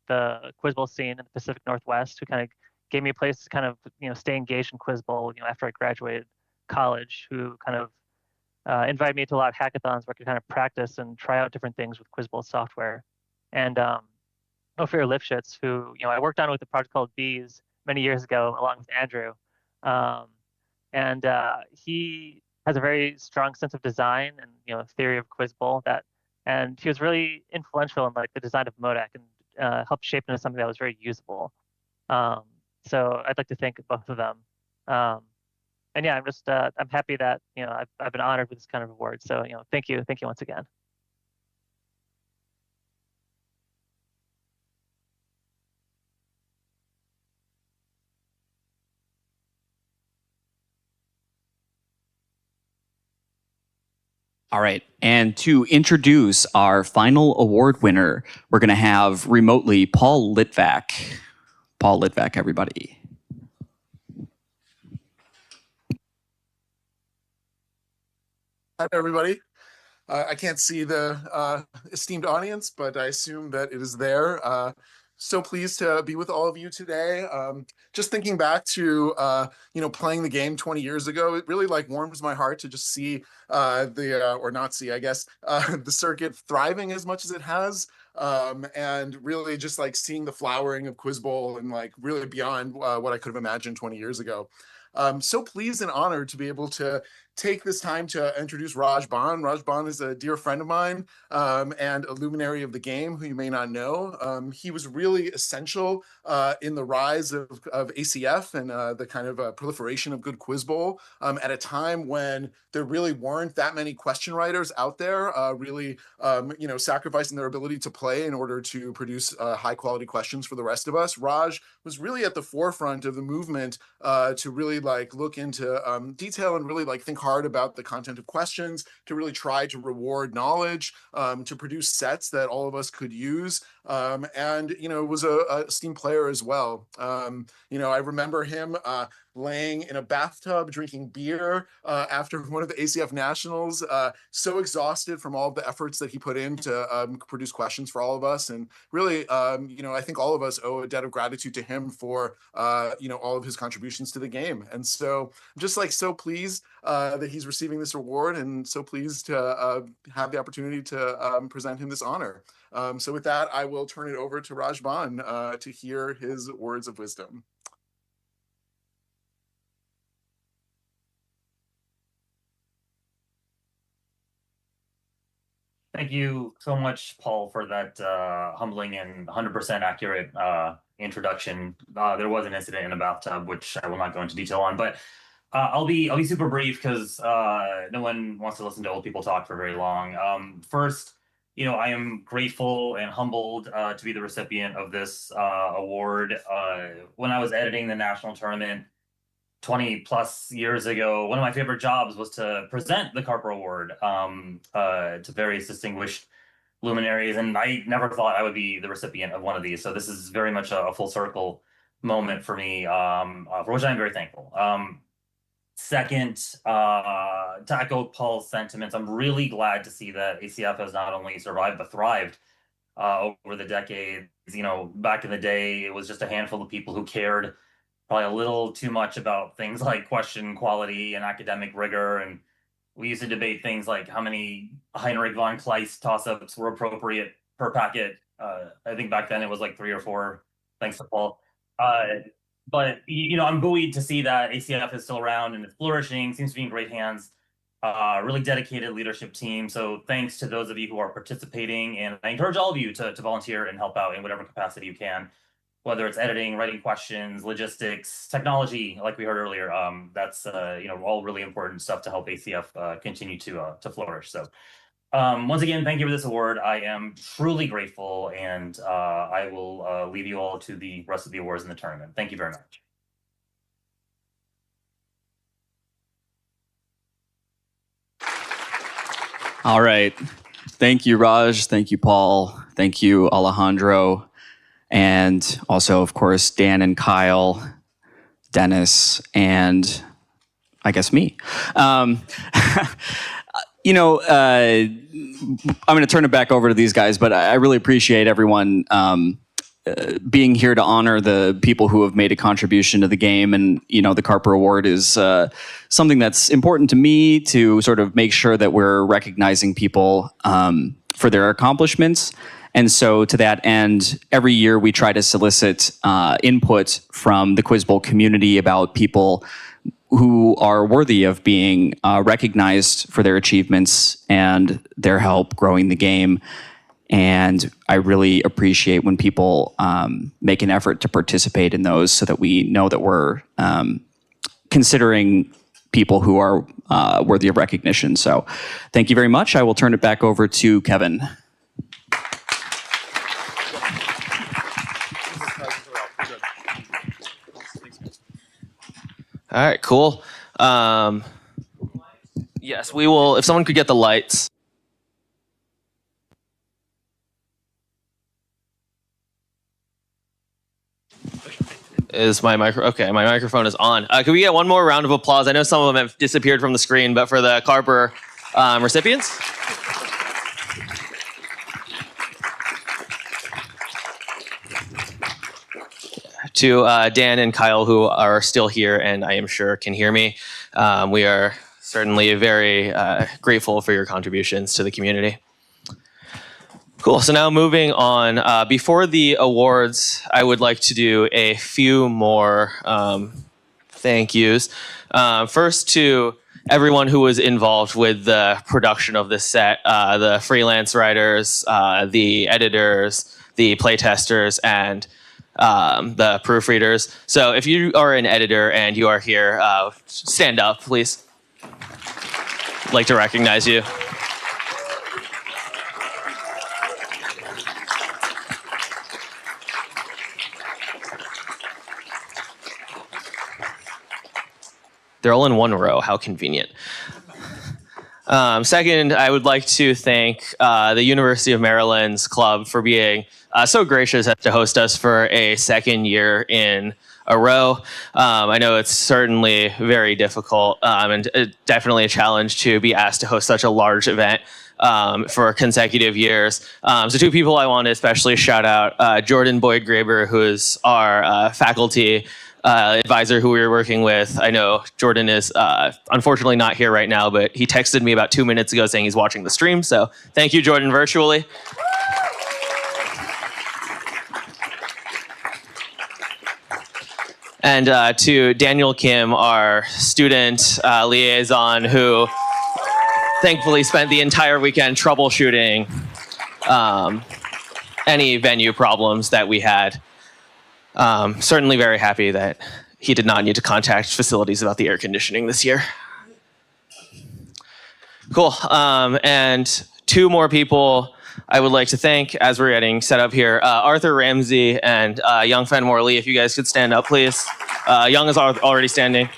the Quiz Bowl scene in the Pacific Northwest, who kind of gave me a place to kind of stay engaged in Quiz Bowl, after I graduated college, who kind of invited me to a lot of hackathons where I could kind of practice and try out different things with Quiz Bowl software. And Ophir Lifshitz, who I worked on with a project called Bees many years ago, along with Andrew, and he has a very strong sense of design and theory of Quiz Bowl and he was really influential in like the design of Modak and helped shape it into something that was very usable. So I'd like to thank both of them. And yeah, I'm happy that I've been honored with this kind of award. So thank you once again. All right, and to introduce our final award winner, we're going to have remotely Paul Litvak. Paul Litvak, everybody. Hi, everybody. I can't see the esteemed audience, but I assume that it is there. So pleased to be with all of you today. Just thinking back to playing the game 20 years ago, it really warms my heart to just see or not see, I guess, the circuit thriving as much as it has. And really just seeing the flowering of Quiz Bowl and really beyond what I could have imagined 20 years ago. So pleased and honored to be able to take this time to introduce Raj Bhan. Raj Bhan is a dear friend of mine and a luminary of the game who you may not know. He was really essential in the rise of ACF and the kind of proliferation of good Quiz Bowl at a time when there really weren't that many question writers out there really sacrificing their ability to play in order to produce high quality questions for the rest of us. Raj was really at the forefront of the movement to really look into detail and really think hard about the content of questions, to really try to reward knowledge, to produce sets that all of us could use, and was a esteemed player as well. I remember him laying in a bathtub drinking beer after one of the ACF Nationals, so exhausted from all of the efforts that he put in to produce questions for all of us. And really, I think all of us owe a debt of gratitude to him for all of his contributions to the game. And so I'm just so pleased that he's receiving this award, and so pleased to have the opportunity to present him this honor. So with that, I will turn it over to Raj Bhan to hear his words of wisdom. Thank you so much, Paul, for that humbling and 100% accurate introduction. There was an incident in a bathtub, which I will not go into detail on, but I'll be super brief because no one wants to listen to old people talk for very long. First, I am grateful and humbled to be the recipient of this award. When I was editing the national tournament 20 plus years ago, one of my favorite jobs was to present the Carper Award to various distinguished luminaries, and I never thought I would be the recipient of one of these. So this is very much a full circle moment for me, for which I'm very thankful. Second, to echo Paul's sentiments, I'm really glad to see that ACF has not only survived but thrived over the decades. Back in the day, it was just a handful of people who cared probably a little too much about things like question quality and academic rigor. And we used to debate things like how many Heinrich von Kleist toss-ups were appropriate per packet. I think back then it was 3 or 4, thanks to Paul. But I'm buoyed to see that ACF is still around and it's flourishing, seems to be in great hands. Really dedicated leadership team. So thanks to those of you who are participating, and I encourage all of you to volunteer and help out in whatever capacity you can, whether it's editing, writing questions, logistics, technology, like we heard earlier. That's all really important stuff to help ACF continue to flourish. So once again, thank you for this award. I am truly grateful, and I will leave you all to the rest of the awards in the tournament. Thank you very much. All right. Thank you, Raj. Thank you, Paul. Thank you, Alejandro. and also, of course, Dan and Kyle, Dennis, and I guess me. I'm going to turn it back over to these guys, but I really appreciate everyone being here to honor the people who have made a contribution to the game. And, the Carper Award is something that's important to me to sort of make sure that we're recognizing people for their accomplishments. And so to that end, every year we try to solicit input from the Quiz Bowl community about people who are worthy of being recognized for their achievements and their help growing the game. And I really appreciate when people make an effort to participate in those so that we know that we're considering people who are worthy of recognition. So thank you very much. I will turn it back over to Kevin. All right, cool. Yes, we will. If someone could get the lights. Is my micro? Okay, my microphone is on. Can we get one more round of applause? I know some of them have disappeared from the screen, but for the Carper recipients. To Dan and Kyle, who are still here and I am sure can hear me. We are certainly very grateful for your contributions to the community. Cool, so now moving on. Before the awards, I would like to do a few more thank yous. First to everyone who was involved with the production of this set, the freelance writers, the editors, the playtesters, and the proofreaders. So if you are an editor and you are here, stand up, please. I'd like to recognize you. They're all in one row. How convenient. Second, I would like to thank the University of Maryland's club for being so gracious as to host us for a second year in a row. I know it's certainly very difficult and definitely a challenge to be asked to host such a large event for consecutive years. So two people I want to especially shout out, Jordan Boyd Graber, who is our faculty advisor who we were working with. I know Jordan is unfortunately not here right now, but he texted me about 2 minutes ago saying he's watching the stream. So thank you, Jordan, virtually. And to Daniel Kim, our student liaison, who thankfully spent the entire weekend troubleshooting any venue problems that we had. Certainly very happy that he did not need to contact facilities about the air conditioning this year. Cool. And two more people I would like to thank as we're getting set up here. Arthur Ramsey and Young Fenmore Lee, if you guys could stand up, please. Young is already standing.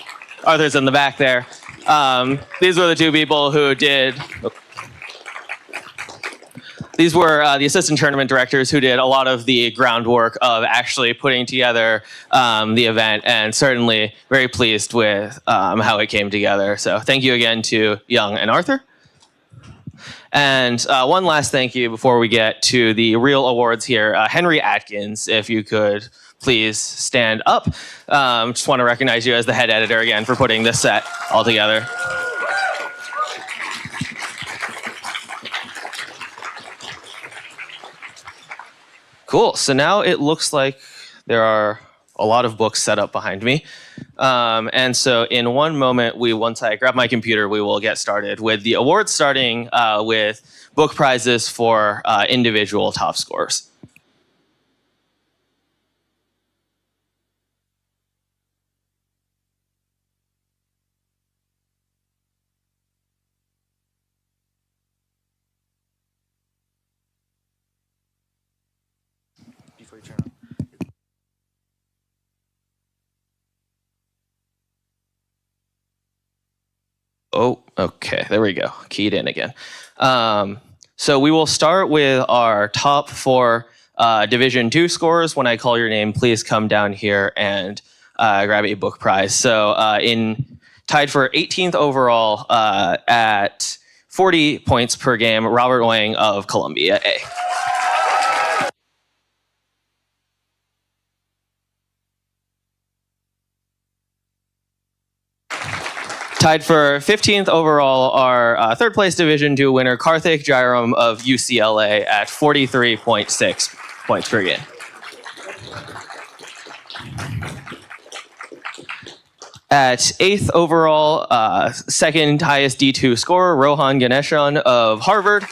Arthur's in the back there. These were the two people who did... These were the assistant tournament directors who did a lot of the groundwork of actually putting together the event, and certainly very pleased with how it came together. So thank you again to Young and Arthur. And one last thank you before we get to the real awards here. Henry Atkins, if you could please stand up. Just want to recognize you as the head editor again for putting this set all together. Cool, so now it looks like there are a lot of books set up behind me. And so in one moment, once I grab my computer, we will get started with the awards, starting with book prizes for individual top scores. Before you turn on. Oh, okay, there we go. Keyed in again. So we will start with our top 4 Division II scores. When I call your name, please come down here and grab a book prize. So tied for 18th overall at 40 points per game, Robert Wang of Columbia A. Tied for 15th overall, our third place Division II winner, Karthik Jairam of UCLA at 43.6 points per game. At 8th overall, second highest D2 scorer, Rohan Ganeshan of Harvard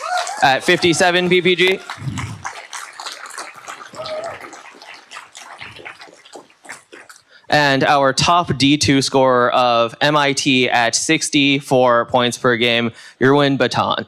at 57 PPG. And our top D2 scorer of MIT at 64 points per game, Yerwin Batan.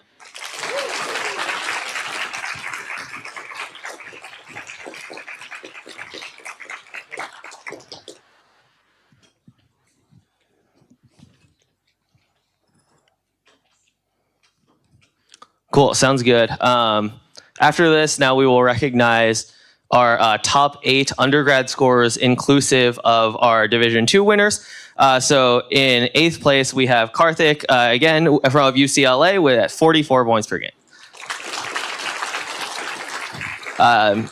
Cool, sounds good. After this, now we will recognize our top 8 undergrad scorers inclusive of our Division II winners. So in 8th place, we have Karthik, again, from UCLA with 44 points per game.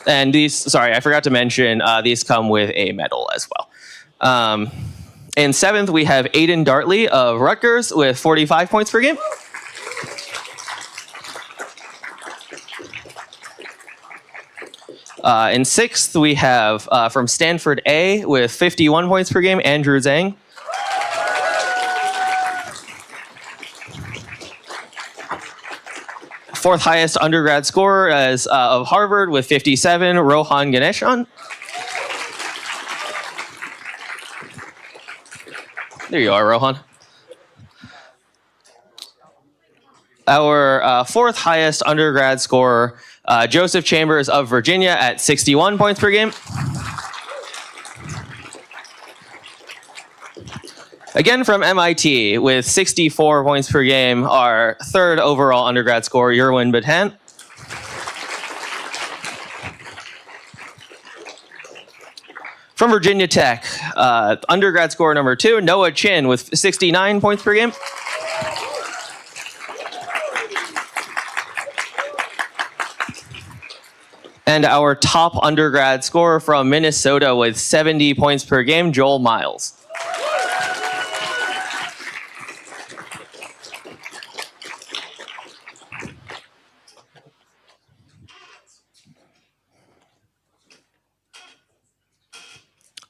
And these, sorry, I forgot to mention, these come with a medal as well. In 7th, we have Aiden Dartley of Rutgers with 45 points per game. In 6th, we have from Stanford A with 51 points per game, Andrew Zhang. Fourth highest undergrad scorer as of Harvard with 57, Rohan Ganeshan. There you are, Rohan. Our fourth highest undergrad scorer, Joseph Chambers of Virginia at 61 points per game. Again from MIT with 64 points per game, our third overall undergrad scorer, Yerwin Batan. From Virginia Tech, undergrad scorer number 2, Noah Chin with 69 points per game. And our top undergrad scorer from Minnesota with 70 points per game, Joel Miles.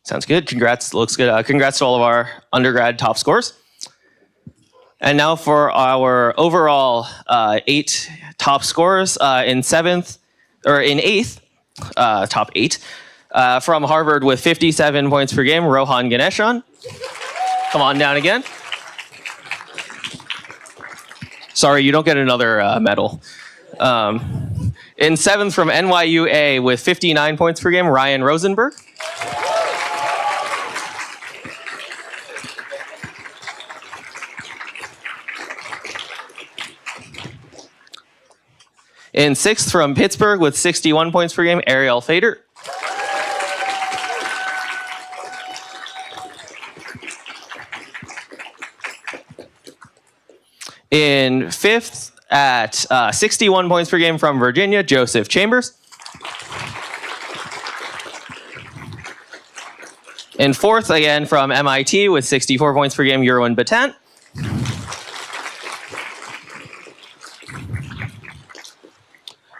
Sounds good. Congrats. Looks good. Congrats to all of our undergrad top scores. And now for our overall 8 top scorers in 8th, top 8. From Harvard with 57 points per game, Rohan Ganeshan. Come on down again. Sorry, you don't get another medal. In 7th from NYU A with 59 points per game, Ryan Rosenberg. In 6th from Pittsburgh with 61 points per game, Ariel Fader. In 5th at 61 points per game from Virginia, Joseph Chambers. In 4th, again from MIT with 64 points per game, Yerwin Batan.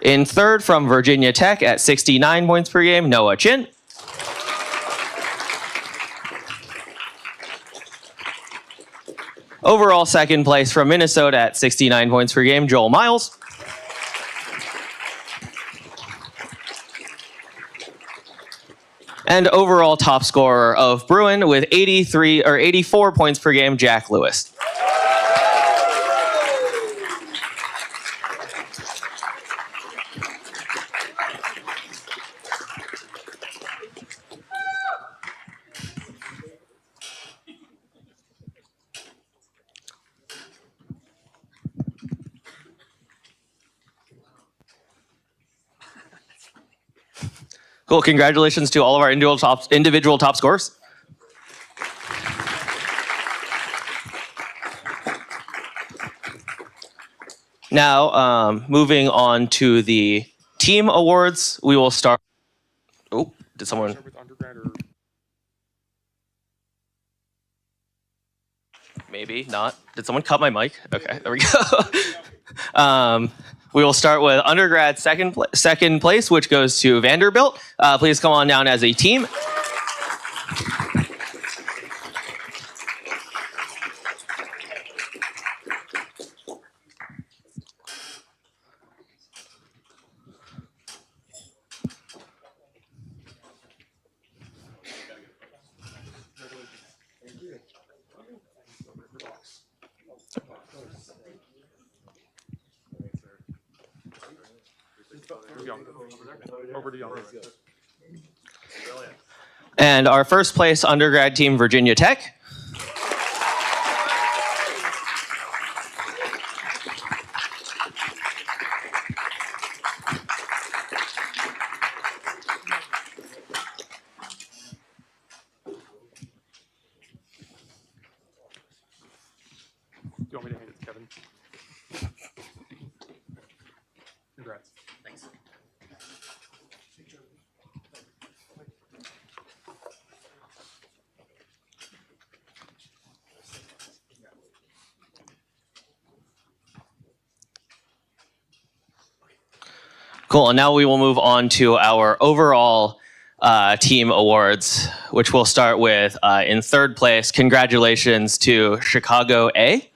In 3rd from Virginia Tech at 69 points per game, Noah Chin. Overall 2nd place from Minnesota at 69 points per game, Joel Miles. And overall top scorer of Bruin with 84 points per game, Jack Lewis. Cool. Congratulations to all of our individual top scorers. Now, moving on to the team awards, we will start. Oh, did someone? Maybe not. Did someone cut my mic? Okay, there we go. We will start with undergrad second place, which goes to Vanderbilt. Please come on down as a team. And our first place undergrad team, Virginia Tech. Do you want me to hand it to Kevin? Congrats. Thanks. Cool, and now we will move on to our overall team awards, which we'll start with in third place. Congratulations to Chicago A.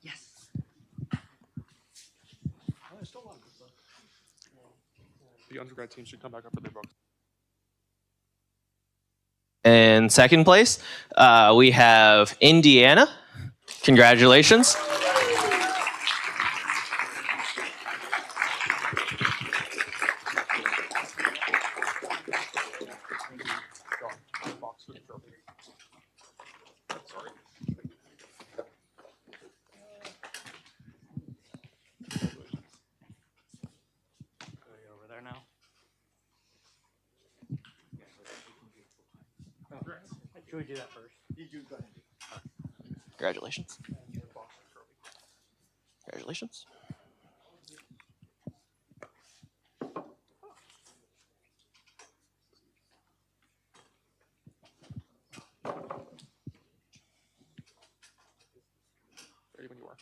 Yes. The undergrad team should come back up for their books. In second place, we have Indiana. Congratulations. Over there now. Should we do that first? Go ahead. Congratulations. Congratulations. Ready when you are.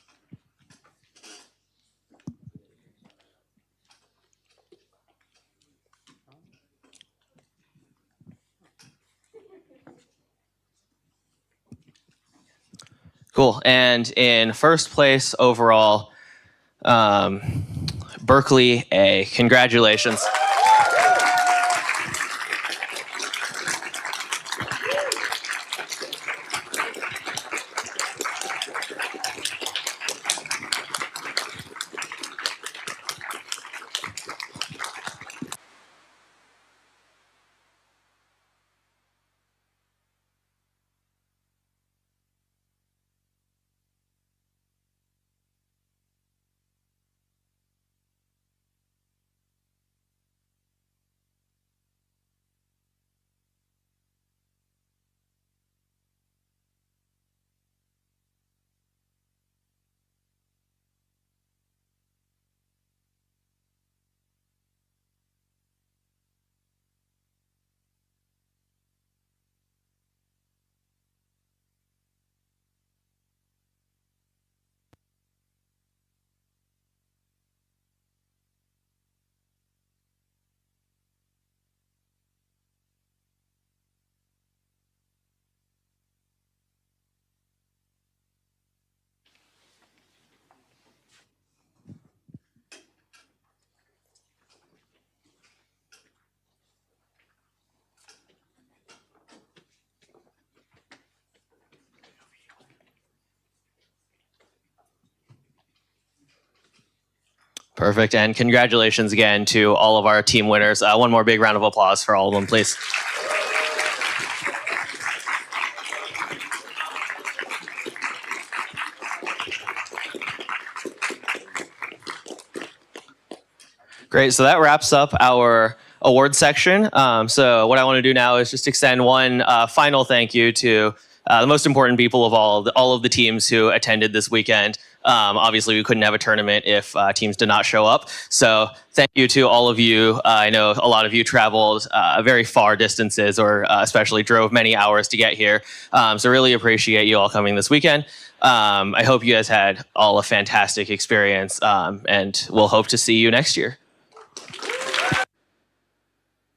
Cool. And in first place overall, Berkeley A. Congratulations. Perfect. And congratulations again to all of our team winners. One more big round of applause for all of them, please. Great. So that wraps up our award section. So what I want to do now is just extend one final thank you to the most important people of all of the teams who attended this weekend. Obviously, we couldn't have a tournament if teams did not show up. So thank you to all of you. I know a lot of you traveled very far distances or especially drove many hours to get here. So really appreciate you all coming this weekend. I hope you guys had all a fantastic experience and we'll hope to see you next year.